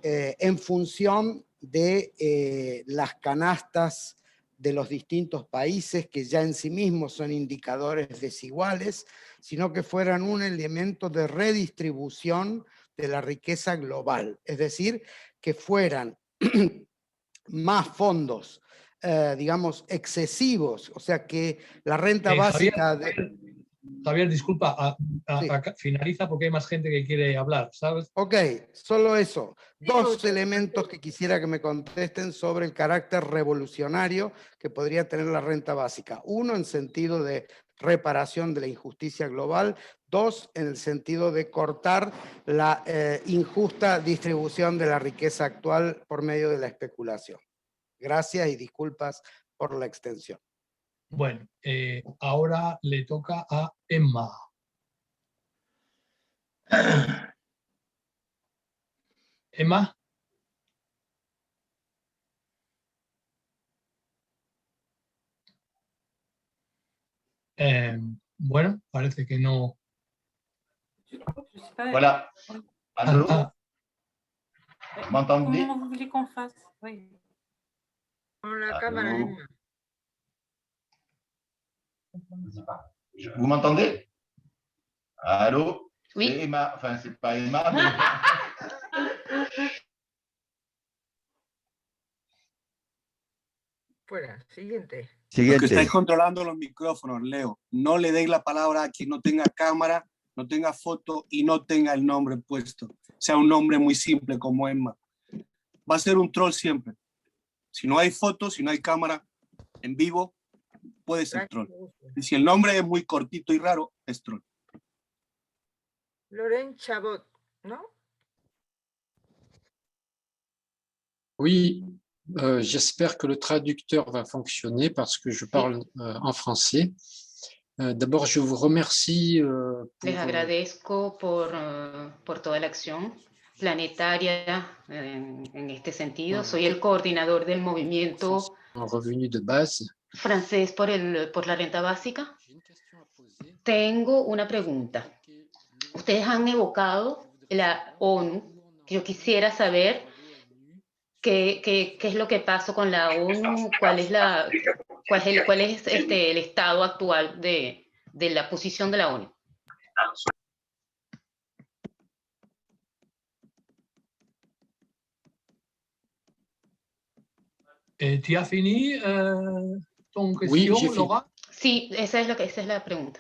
en función de las canastas de los distintos países, que ya en sí mismos son indicadores desiguales, sino que fueran un elemento de redistribución de la riqueza global, es decir, que fueran más fondos, digamos, excesivos, o sea, que la renta básica... Javier, disculpa, finaliza porque hay más gente que quiere hablar, ¿sabes? Ok, solo eso. Dos elementos que quisiera que me contesten sobre el carácter revolucionario que podría tener la renta básica. Uno, en sentido de reparación de la injusticia global. Dos, en el sentido de cortar la injusta distribución de la riqueza actual por medio de la especulación. Gracias y disculpas por la extensión. Bueno, ahora le toca a Emma. Emma. Bueno, parece que no. Voilà. Allô? Vous m'entendez? Comment vous voulez qu'on fasse? Oui. Con la cámara, Emma. Vous m'entendez? Allô? Oui. C'est Emma. Enfin, c'est pas Emma, mais... Fuera, siguiente. Porque estáis controlando los micrófonos, Leo. No le deis la palabra a quien no tenga cámara, no tenga foto y no tenga el nombre puesto. Sea un nombre muy simple como Emma. Va a ser un troll siempre. Si no hay foto, si no hay cámara en vivo, puede ser troll. Y si el nombre es muy cortito y raro, es troll. Logan Chabot, ¿no? Oui, j'espère que le traducteur va fonctionner parce que je parle en français. D'abord, je vous remercie Les agradezco por toda la acción planetaria en este sentido. Soy el coordinador del movimiento revenu de base francés por la renta básica. Tengo una pregunta. Ustedes han evocado la ONU. Yo quisiera saber ¿Qué es lo que pasó con la ONU? ¿Cuál es el estado actual de la posición de la ONU? ¿Tu as fini ton Oui, question, j'ai fini. Laura? Sí, esa es la pregunta.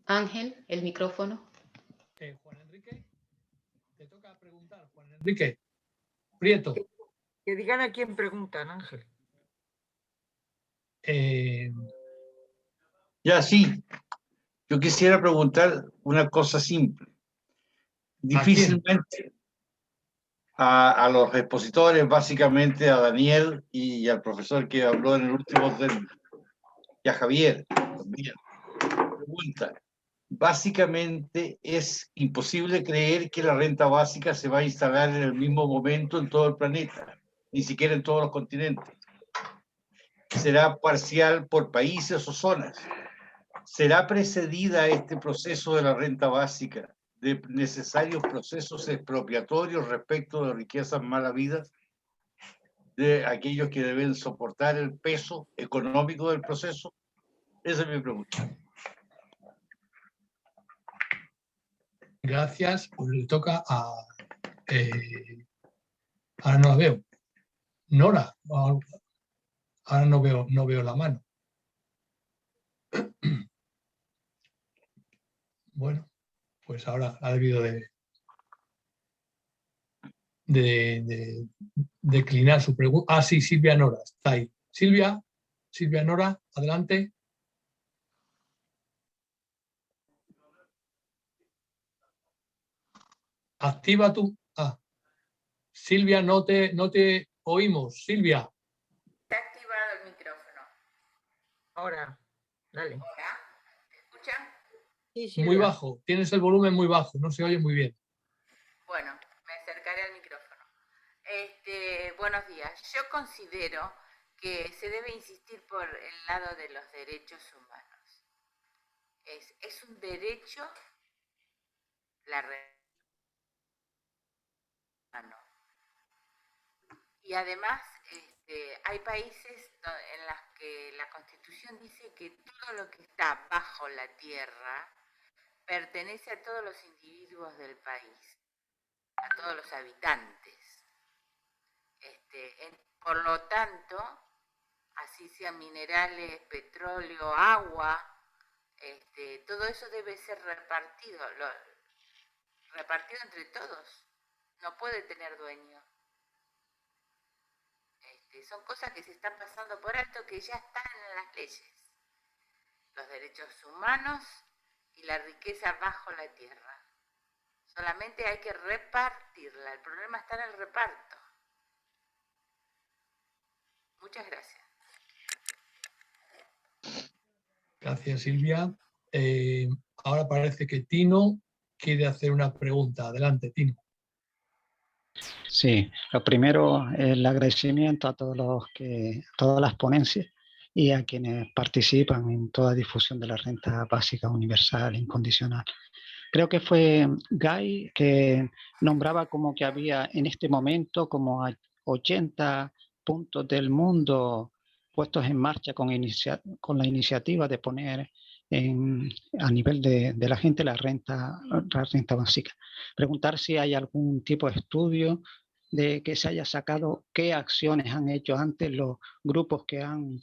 Ángel, el micrófono. Juan Enrique, te toca preguntar, Juan Enrique. Prieto. Que digan a quién preguntan, Ángel. Ya, sí. Yo quisiera preguntar una cosa simple. Difícilmente a los expositores, básicamente a Daniel y al profesor que habló en el último término, y a Javier también. Pregunta. Básicamente es imposible creer que la renta básica se va a instalar en el mismo momento en todo el planeta, ni siquiera en todos los continentes. Será parcial por países o zonas. ¿Será precedida este proceso de la renta básica de necesarios procesos expropiatorios respecto de riquezas mal habidas de aquellos que deben soportar el peso económico del proceso? Esa es mi pregunta. Gracias. Pues le toca a... ahora no la veo. Nora. Ahora no veo la mano. Bueno, pues ahora ha debido de declinar su pregunta. Ah, sí, Silvia Nora, está ahí. Silvia Nora, adelante. Activa tu... Ah, Silvia, no te oímos. Silvia. Está activado el micrófono. Ahora, dale. ¿Ahora? ¿Me escuchan? Sí, Muy bajo, tienes el volumen muy bajo, no se oye muy bien. Bueno, me acercaré al micrófono. Buenos días. Yo considero que se debe insistir por el lado de los derechos humanos. Es un derecho la humano. Y además hay países en los que la Constitución dice que todo lo que está bajo la tierra pertenece a todos los individuos del país, a todos los habitantes. Por lo tanto, así sean minerales, petróleo, agua, todo eso debe ser repartido entre todos. No puede tener dueño. Son cosas que se están pasando por alto, que ya están en las leyes. Los derechos humanos y la riqueza bajo la tierra. Solamente hay que repartirla. El problema está en el reparto. Muchas gracias. Gracias, Silvia. Ahora parece que Tino quiere hacer una pregunta. Adelante, Tino. Sí, lo primero, el agradecimiento a todas las ponencias y a quienes participan en toda difusión de la renta básica universal incondicional. Creo que fue Guy que nombraba como que había en este momento como 80 puntos del mundo puestos en marcha con la iniciativa de poner a nivel de la gente la renta básica. Preguntar si hay algún tipo de estudio de que se haya sacado, qué acciones han hecho antes los grupos que han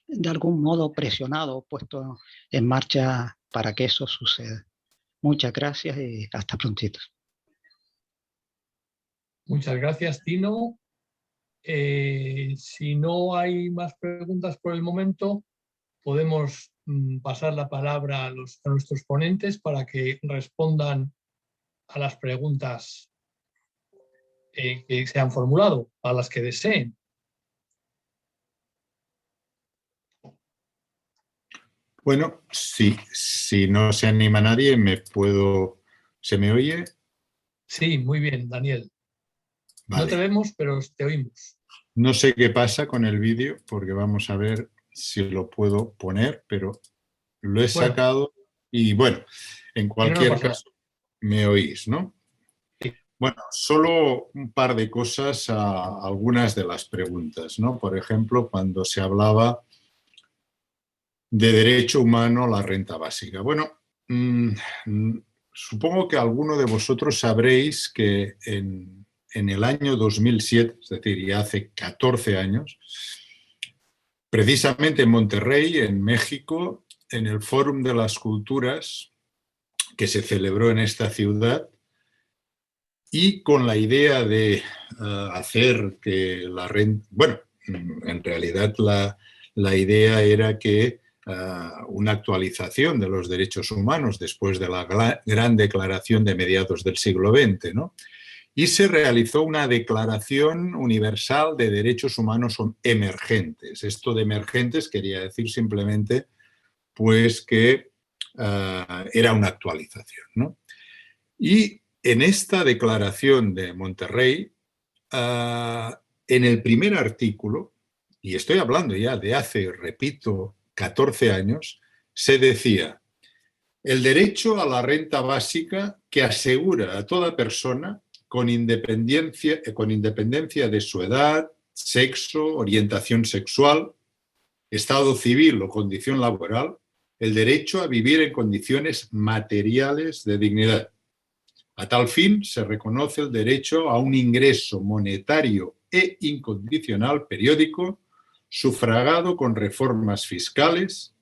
de algún modo presionado o puesto en marcha para que eso suceda. Muchas gracias y hasta prontito. Muchas gracias, Tino. Si no hay más preguntas por el momento, podemos pasar la palabra a nuestros ponentes para que respondan a las preguntas que se han formulado, a las que deseen. Bueno, si no se anima nadie, ¿se me oye? Sí, muy bien, Daniel. Vale. No te vemos, pero te oímos. No sé qué pasa con el vídeo, porque vamos a ver si lo puedo poner, pero lo he sacado y bueno, en cualquier caso me oís, ¿no? Bueno, solo un par de cosas a algunas de las preguntas, ¿no? Por ejemplo, cuando se hablaba de derecho humano a la renta básica. Bueno, supongo que alguno de vosotros sabréis que en el año 2007, es decir, ya hace 14 años, precisamente en Monterrey, en México, en el Fórum de las Culturas que se celebró en esta ciudad, y con la idea de hacer que la renta... Bueno, en realidad la idea era que una actualización de los derechos humanos después de la gran declaración de mediados del siglo XX, ¿no? Y se realizó una declaración universal de derechos humanos emergentes. Esto de emergentes quería decir simplemente pues que era una actualización, ¿no? Y en esta declaración de Monterrey, en el primer artículo, y estoy hablando ya de hace, repito, 14 años, se decía: el derecho a la renta básica que asegura a toda persona con independencia de su edad, sexo, orientación sexual, estado civil o condición laboral, el derecho a vivir en condiciones materiales de dignidad. A tal fin, se reconoce el derecho a un ingreso monetario e incondicional periódico, sufragado con reformas fiscales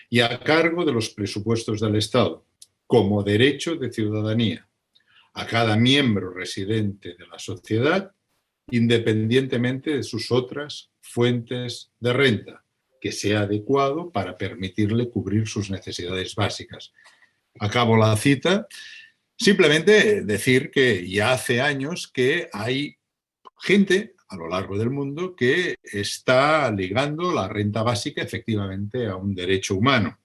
y a cargo de los presupuestos del Estado, como derecho de ciudadanía, a cada miembro residente de la sociedad, independientemente de sus otras fuentes de renta, que sea adecuado para permitirle cubrir sus necesidades básicas. Acabo la cita. Simplemente decir que ya hace años que hay gente a lo largo del mundo que está ligando la renta básica efectivamente a un derecho humano.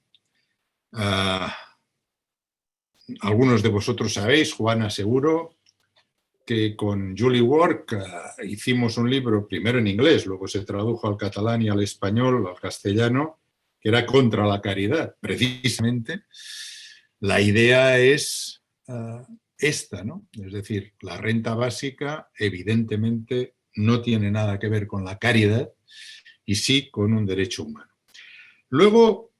Algunos de vosotros sabéis, Juana seguro, que con Julie Ward hicimos un libro primero en inglés, luego se tradujo al catalán y al español, al castellano, que era Contra la caridad. Precisamente la idea es esta, ¿no? Es decir, la renta básica evidentemente no tiene nada que ver con la caridad y sí con un derecho humano. Luego,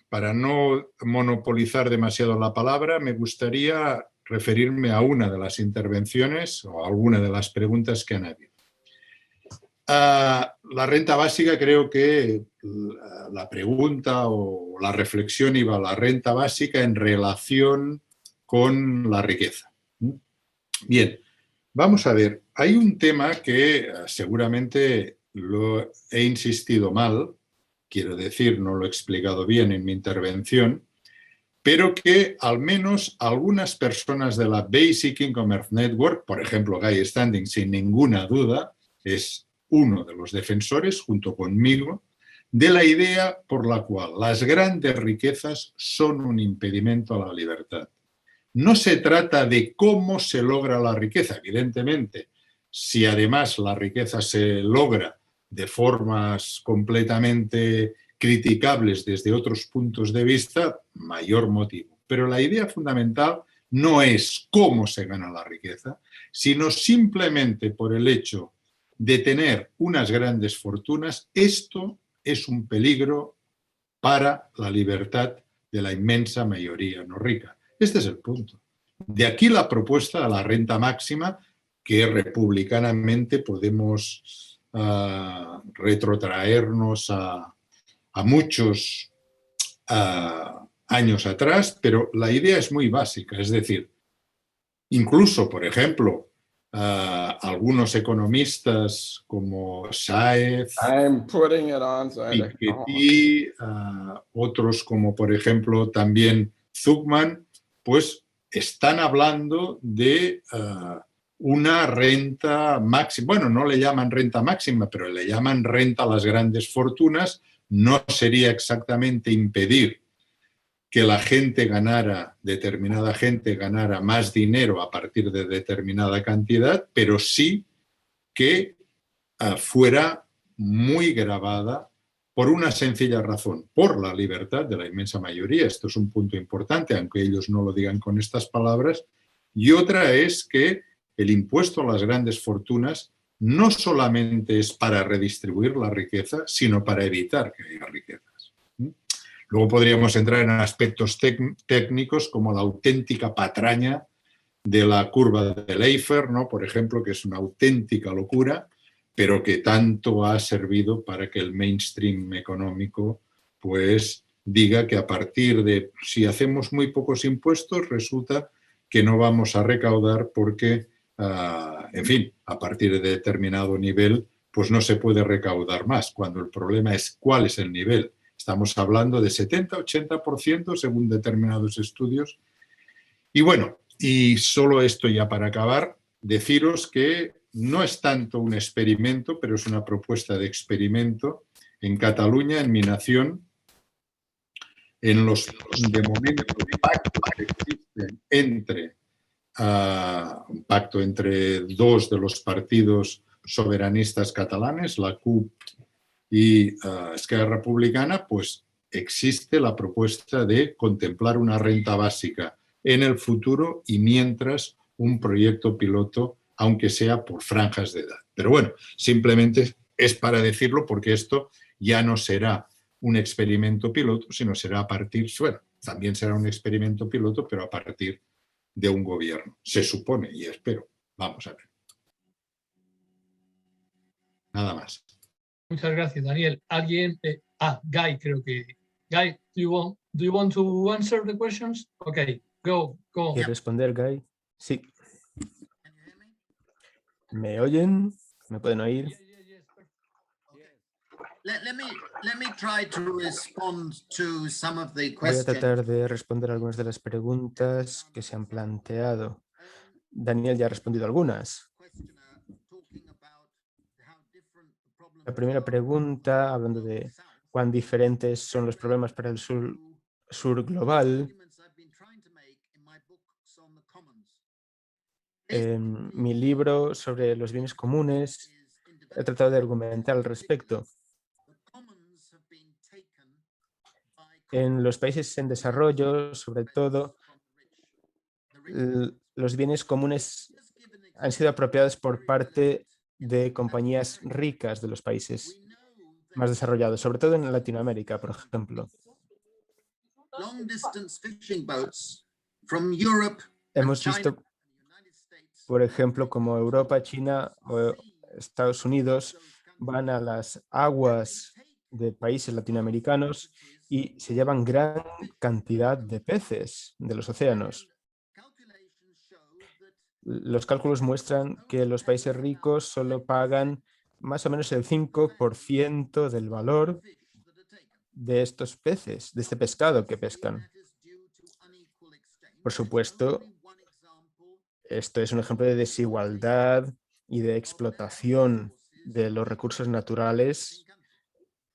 para no monopolizar demasiado la palabra, me gustaría referirme a una de las intervenciones o a alguna de las preguntas que han habido. La renta básica, creo que la pregunta o la reflexión iba a la renta básica en relación con la riqueza. Bien, vamos a ver. Hay un tema que seguramente lo he insistido mal, quiero decir, no lo he explicado bien en mi intervención, pero que al menos algunas personas de la Basic Income Earth Network, por ejemplo, Guy Standing, sin ninguna duda, es uno de los defensores, junto conmigo, de la idea por la cual las grandes riquezas son un impedimento a la libertad. No se trata de cómo se logra la riqueza, evidentemente. Si además la riqueza se logra de formas completamente criticables desde otros puntos de vista, mayor motivo. Pero la idea fundamental no es cómo se gana la riqueza, sino simplemente por el hecho de tener unas grandes fortunas. Esto es un peligro para la libertad de la inmensa mayoría no rica. Este es el punto. De aquí la propuesta a la renta máxima, que republicanamente podemos retrotraernos a muchos años atrás, pero la idea es muy básica. Es decir, incluso, por ejemplo, algunos economistas como Saez, Piketty, otros como por ejemplo también Zuckman, pues están hablando de una renta máxima. Bueno, no le llaman renta máxima, pero le llaman renta a las grandes fortunas. No sería exactamente impedir que la gente ganara, determinada gente ganara más dinero a partir de determinada cantidad, pero sí que fuera muy gravada por una sencilla razón, por la libertad de la inmensa mayoría. Esto es un punto importante, aunque ellos no lo digan con estas palabras. Y otra es que el impuesto a las grandes fortunas no solamente es para redistribuir la riqueza, sino para evitar que haya riquezas. Luego podríamos entrar en aspectos técnicos como la auténtica patraña de la curva de Laffer, ¿no? Por ejemplo, que es una auténtica locura, pero que tanto ha servido para que el mainstream económico pues diga que a partir de, si hacemos muy pocos impuestos, resulta que no vamos a recaudar porque, en fin, a partir de determinado nivel, pues no se puede recaudar más, cuando el problema es cuál es el nivel. Estamos hablando de 70-80% según determinados estudios. Y bueno, y solo esto ya para acabar, deciros que no es tanto un experimento, pero es una propuesta de experimento en Cataluña, en mi nación, en los, de momento, pactos que existen entre, un pacto entre dos de los partidos soberanistas catalanes, la CUP y Esquerra Republicana, pues existe la propuesta de contemplar una renta básica en el futuro y mientras un proyecto piloto, aunque sea por franjas de edad. Pero bueno, simplemente es para decirlo porque esto ya no será un experimento piloto, sino será a partir, bueno, también será un experimento piloto, pero a partir de un gobierno. Se supone y espero. Vamos a ver. Nada más. Muchas gracias, Daniel. ¿Alguien? Guy, creo que. Guy, do you want to answer the questions? Okay, go. ¿Quieres responder, Guy? Sí. ¿Me oyen? ¿Me pueden oír? Let me try to respond to some of the Voy a questions. tratar de responder algunas de las preguntas que se han planteado. Daniel ya ha respondido algunas. La primera pregunta, hablando de cuán diferentes son los problemas para el sur global. En mi libro sobre los bienes comunes he tratado de argumentar al respecto. En los países en desarrollo, sobre todo, los bienes comunes han sido apropiados por parte de compañías ricas de los países más desarrollados, sobre todo en Latinoamérica, por ejemplo. Hemos visto, por ejemplo, como Europa, China o Estados Unidos van a las aguas de países latinoamericanos y se llevan gran cantidad de peces de los océanos. Los cálculos muestran que los países ricos solo pagan más o menos el 5% del valor de estos peces, de este pescado que pescan. Por supuesto, esto es un ejemplo de desigualdad y de explotación de los recursos naturales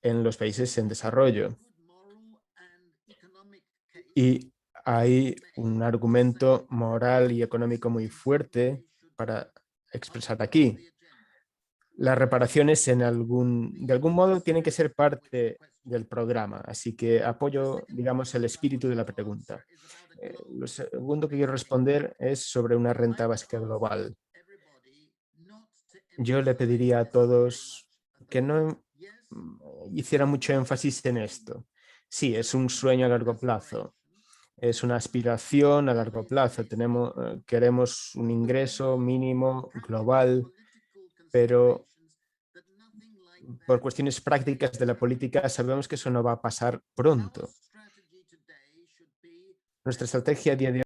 en los países en desarrollo. Y hay un argumento moral y económico muy fuerte para expresar aquí. Las reparaciones de algún modo tienen que ser parte del programa, así que apoyo, digamos, el espíritu de la pregunta. Lo segundo que quiero responder es sobre una renta básica global. Yo le pediría a todos que no hicieran mucho énfasis en esto. Sí, es un sueño a largo plazo. Es una aspiración a largo plazo. Queremos un ingreso mínimo global, pero por cuestiones prácticas de la política sabemos que eso no va a pasar pronto. Nuestra estrategia a día de